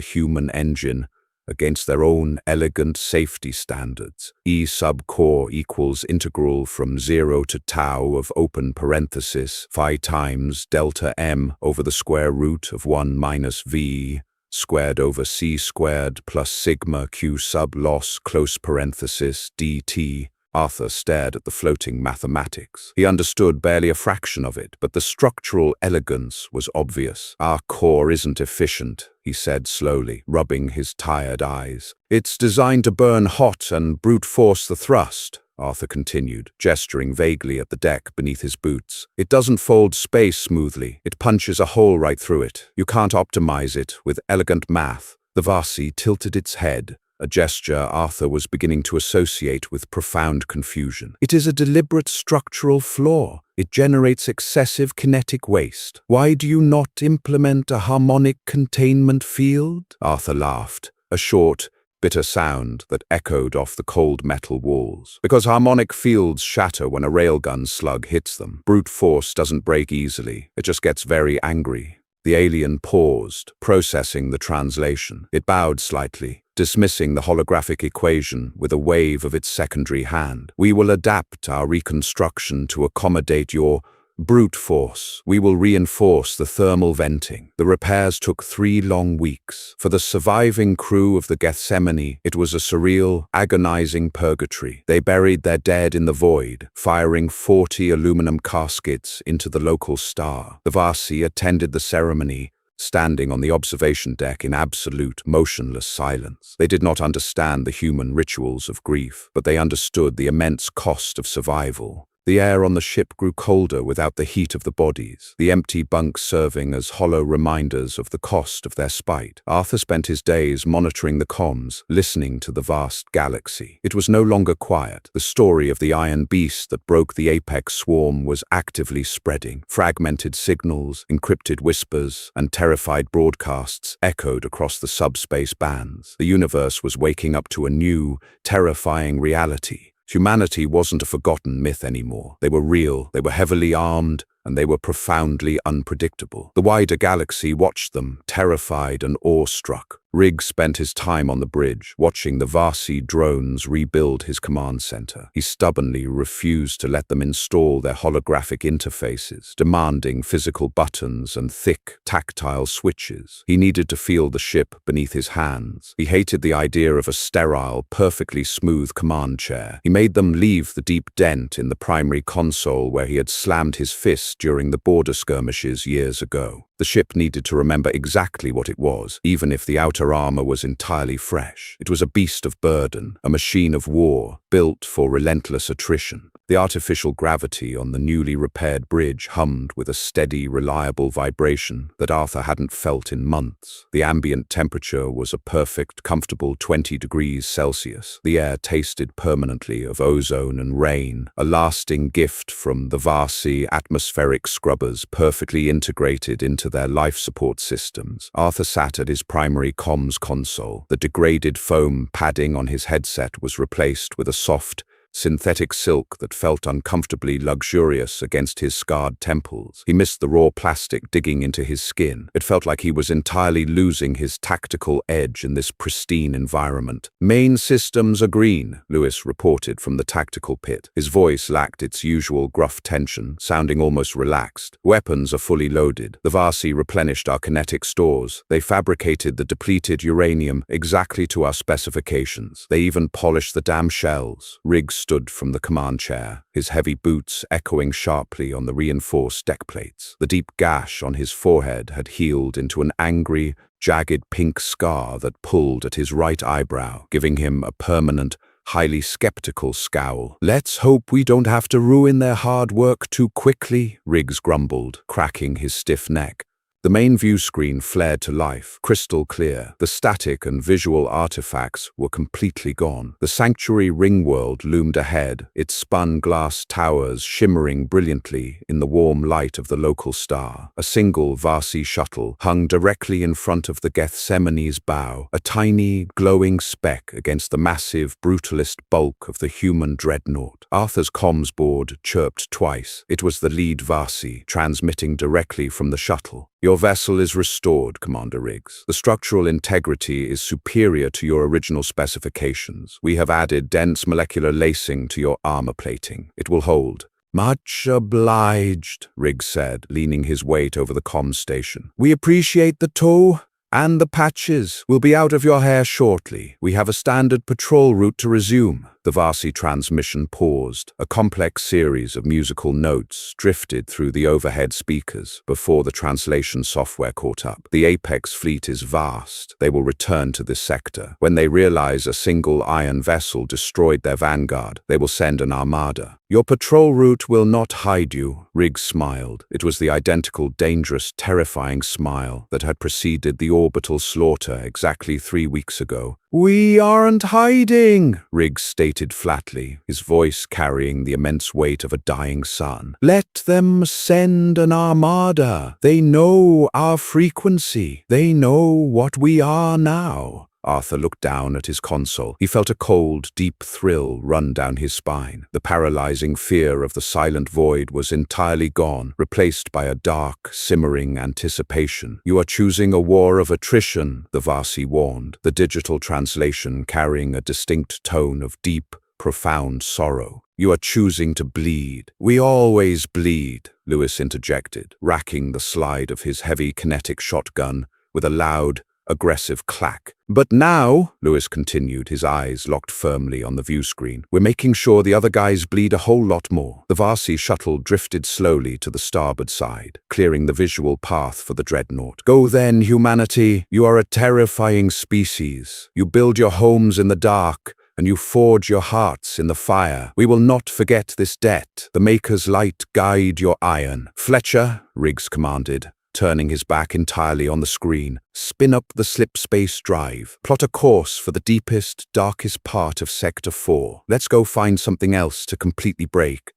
human engine against their own elegant safety standards. E sub core equals integral from 0 to tau of open parenthesis phi times delta m over the square root of 1 minus v squared over c squared plus sigma q sub loss close parenthesis dt. Arthur stared at the floating mathematics. He understood barely a fraction of it, but the structural elegance was obvious. "Our core isn't efficient," he said slowly, rubbing his tired eyes. "It's designed to burn hot and brute force the thrust," Arthur continued, gesturing vaguely at the deck beneath his boots. "It doesn't fold space smoothly. It punches a hole right through it. You can't optimize it with elegant math." The Varsi tilted its head, a gesture Arthur was beginning to associate with profound confusion. "It is a deliberate structural flaw. It generates excessive kinetic waste. Why do you not implement a harmonic containment field?" Arthur laughed, a short, bitter sound that echoed off the cold metal walls. "Because harmonic fields shatter when a railgun slug hits them. Brute force doesn't break easily. It just gets very angry." The alien paused, processing the translation. It bowed slightly, dismissing the holographic equation with a wave of its secondary hand. "We will adapt our reconstruction to accommodate your brute force. We will reinforce the thermal venting." The repairs took 3 long weeks. For the surviving crew of the Gethsemane, it was a surreal, agonizing purgatory. They buried their dead in the void, firing 40 aluminum caskets into the local star. The Varsi attended the ceremony, standing on the observation deck in absolute, motionless silence. They did not understand the human rituals of grief, but they understood the immense cost of survival. The air on the ship grew colder without the heat of the bodies, the empty bunks serving as hollow reminders of the cost of their spite. Arthur spent his days monitoring the comms, listening to the vast galaxy. It was no longer quiet. The story of the iron beast that broke the apex swarm was actively spreading. Fragmented signals, encrypted whispers, and terrified broadcasts echoed across the subspace bands. The universe was waking up to a new, terrifying reality. Humanity wasn't a forgotten myth anymore. They were real, they were heavily armed, and they were profoundly unpredictable. The wider galaxy watched them, terrified and awestruck. Riggs spent his time on the bridge, watching the Varsi drones rebuild his command center. He stubbornly refused to let them install their holographic interfaces, demanding physical buttons and thick, tactile switches. He needed to feel the ship beneath his hands. He hated the idea of a sterile, perfectly smooth command chair. He made them leave the deep dent in the primary console where he had slammed his fist during the border skirmishes years ago. The ship needed to remember exactly what it was, even if the outer armor was entirely fresh. It was a beast of burden, a machine of war, built for relentless attrition. The artificial gravity on the newly repaired bridge hummed with a steady, reliable vibration that Arthur hadn't felt in months. The ambient temperature was a perfect, comfortable 20 degrees Celsius. The air tasted permanently of ozone and rain, a lasting gift from the Varsi atmospheric scrubbers perfectly integrated into their life support systems. Arthur sat at his primary comms console. The degraded foam padding on his headset was replaced with a soft, synthetic silk that felt uncomfortably luxurious against his scarred temples. He missed the raw plastic digging into his skin. It felt like he was entirely losing his tactical edge in this pristine environment. "Main systems are green," Lewis reported from the tactical pit. His voice lacked its usual gruff tension, sounding almost relaxed. "Weapons are fully loaded. The Vasi replenished our kinetic stores. They fabricated the depleted uranium exactly to our specifications. They even polished the damn shells." Riggs stood from the command chair, his heavy boots echoing sharply on the reinforced deck plates. The deep gash on his forehead had healed into an angry, jagged pink scar that pulled at his right eyebrow, giving him a permanent, highly skeptical scowl. "Let's hope we don't have to ruin their hard work too quickly," Riggs grumbled, cracking his stiff neck. The main view screen flared to life, crystal clear. The static and visual artifacts were completely gone. The sanctuary ring world loomed ahead, its spun glass towers shimmering brilliantly in the warm light of the local star. A single Vasi shuttle hung directly in front of the Gethsemane's bow, a tiny, glowing speck against the massive, brutalist bulk of the human dreadnought. Arthur's comms board chirped twice. It was the lead Vasi, transmitting directly from the shuttle. "Your vessel is restored, Commander Riggs. The structural integrity is superior to your original specifications. We have added dense molecular lacing to your armor plating. It will hold." "Much obliged," Riggs said, leaning his weight over the comms station. "We appreciate the tow and the patches. We'll be out of your hair shortly. We have a standard patrol route to resume." The Vasi transmission paused. A complex series of musical notes drifted through the overhead speakers before the translation software caught up. "The Apex fleet is vast. They will return to this sector. When they realize a single iron vessel destroyed their vanguard, they will send an armada. Your patrol route will not hide you." Riggs smiled. It was the identical, dangerous, terrifying smile that had preceded the orbital slaughter exactly 3 weeks ago. "We aren't hiding," Riggs stated flatly, his voice carrying the immense weight of a dying sun. "Let them send an armada. They know our frequency. They know what we are now." Arthur looked down at his console. He felt a cold, deep thrill run down his spine. The paralyzing fear of the silent void was entirely gone, replaced by a dark, simmering anticipation. "You are choosing a war of attrition," the Vasi warned, the digital translation carrying a distinct tone of deep, profound sorrow. "You are choosing to bleed." "We always bleed," Lewis interjected, racking the slide of his heavy kinetic shotgun with a loud, aggressive clack. "But now," Lewis continued, his eyes locked firmly on the view screen, "we're making sure the other guys bleed a whole lot more." The Vasi shuttle drifted slowly to the starboard side, clearing the visual path for the dreadnought. "Go then, humanity. You are a terrifying species. You build your homes in the dark, and you forge your hearts in the fire. We will not forget this debt. The Maker's light guide your iron." "Fletcher," Riggs commanded, turning his back entirely on the screen, "spin up the slip space drive. Plot a course for the deepest, darkest part of Sector 4. Let's go find something else to completely break."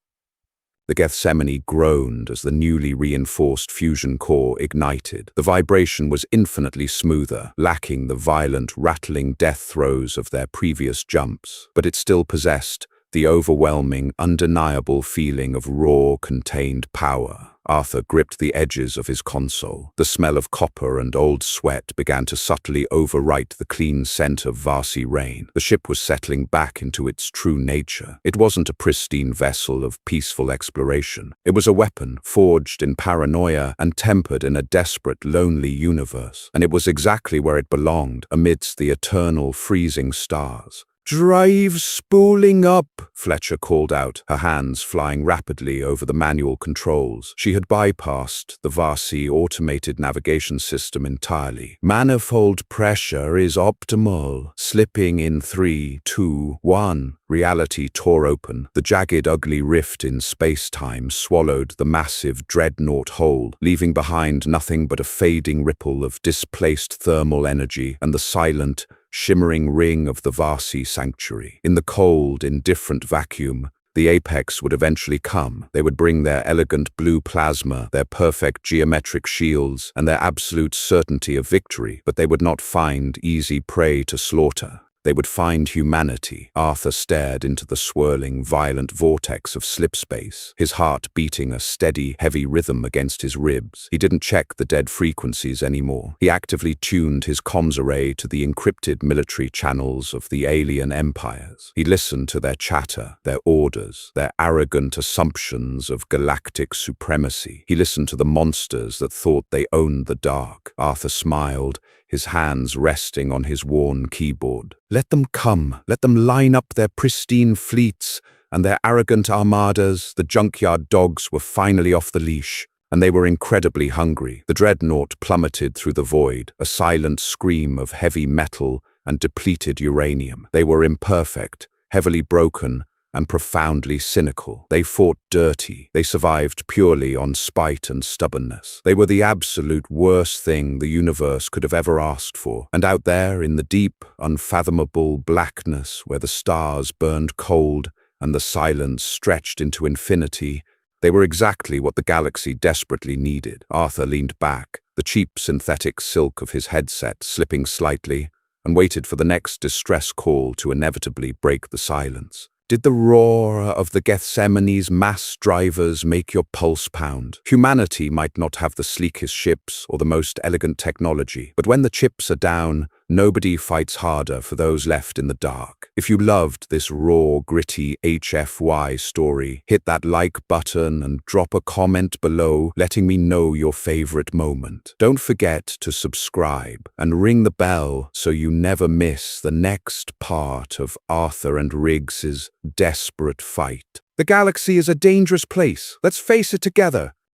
The Gethsemane groaned as the newly reinforced fusion core ignited. The vibration was infinitely smoother, lacking the violent, rattling death throes of their previous jumps, but it still possessed the overwhelming, undeniable feeling of raw, contained power. Arthur gripped the edges of his console. The smell of copper and old sweat began to subtly overwrite the clean scent of Vasi rain. The ship was settling back into its true nature. It wasn't a pristine vessel of peaceful exploration. It was a weapon, forged in paranoia and tempered in a desperate, lonely universe. And it was exactly where it belonged, amidst the eternal, freezing stars. "Drive spooling up," Fletcher called out, her hands flying rapidly over the manual controls. She had bypassed the Vasi automated navigation system entirely. "Manifold pressure is optimal." Slipping in 3, 2, 1. Reality tore open. The jagged, ugly rift in space-time swallowed the massive dreadnought whole, leaving behind nothing but a fading ripple of displaced thermal energy and the silent, shimmering ring of the Vasi sanctuary. In the cold, indifferent vacuum, the apex would eventually come. They would bring their elegant blue plasma, their perfect geometric shields, and their absolute certainty of victory, but they would not find easy prey to slaughter. They would find humanity. Arthur stared into the swirling, violent vortex of slipspace, his heart beating a steady, heavy rhythm against his ribs. He didn't check the dead frequencies anymore. He actively tuned his comms array to the encrypted military channels of the alien empires. He listened to their chatter, their orders, their arrogant assumptions of galactic supremacy. He listened to the monsters that thought they owned the dark. Arthur smiled, his hands resting on his worn keyboard. Let them come. Let them line up their pristine fleets and their arrogant armadas. The junkyard dogs were finally off the leash, and they were incredibly hungry. The dreadnought plummeted through the void, a silent scream of heavy metal and depleted uranium. They were imperfect, heavily broken, and profoundly cynical. They fought dirty. They survived purely on spite and stubbornness. They were the absolute worst thing the universe could have ever asked for. And out there, in the deep, unfathomable blackness where the stars burned cold and the silence stretched into infinity, they were exactly what the galaxy desperately needed. Arthur leaned back, the cheap synthetic silk of his headset slipping slightly, and waited for the next distress call to inevitably break the silence. Did the roar of the Gethsemane's mass drivers make your pulse pound? Humanity might not have the sleekest ships or the most elegant technology, but when the chips are down, nobody fights harder for those left in the dark. If you loved this raw, gritty HFY story, hit that like button and drop a comment below letting me know your favorite moment. Don't forget to subscribe and ring the bell so you never miss the next part of Arthur and Riggs's desperate fight. The galaxy is a dangerous place. Let's face it together.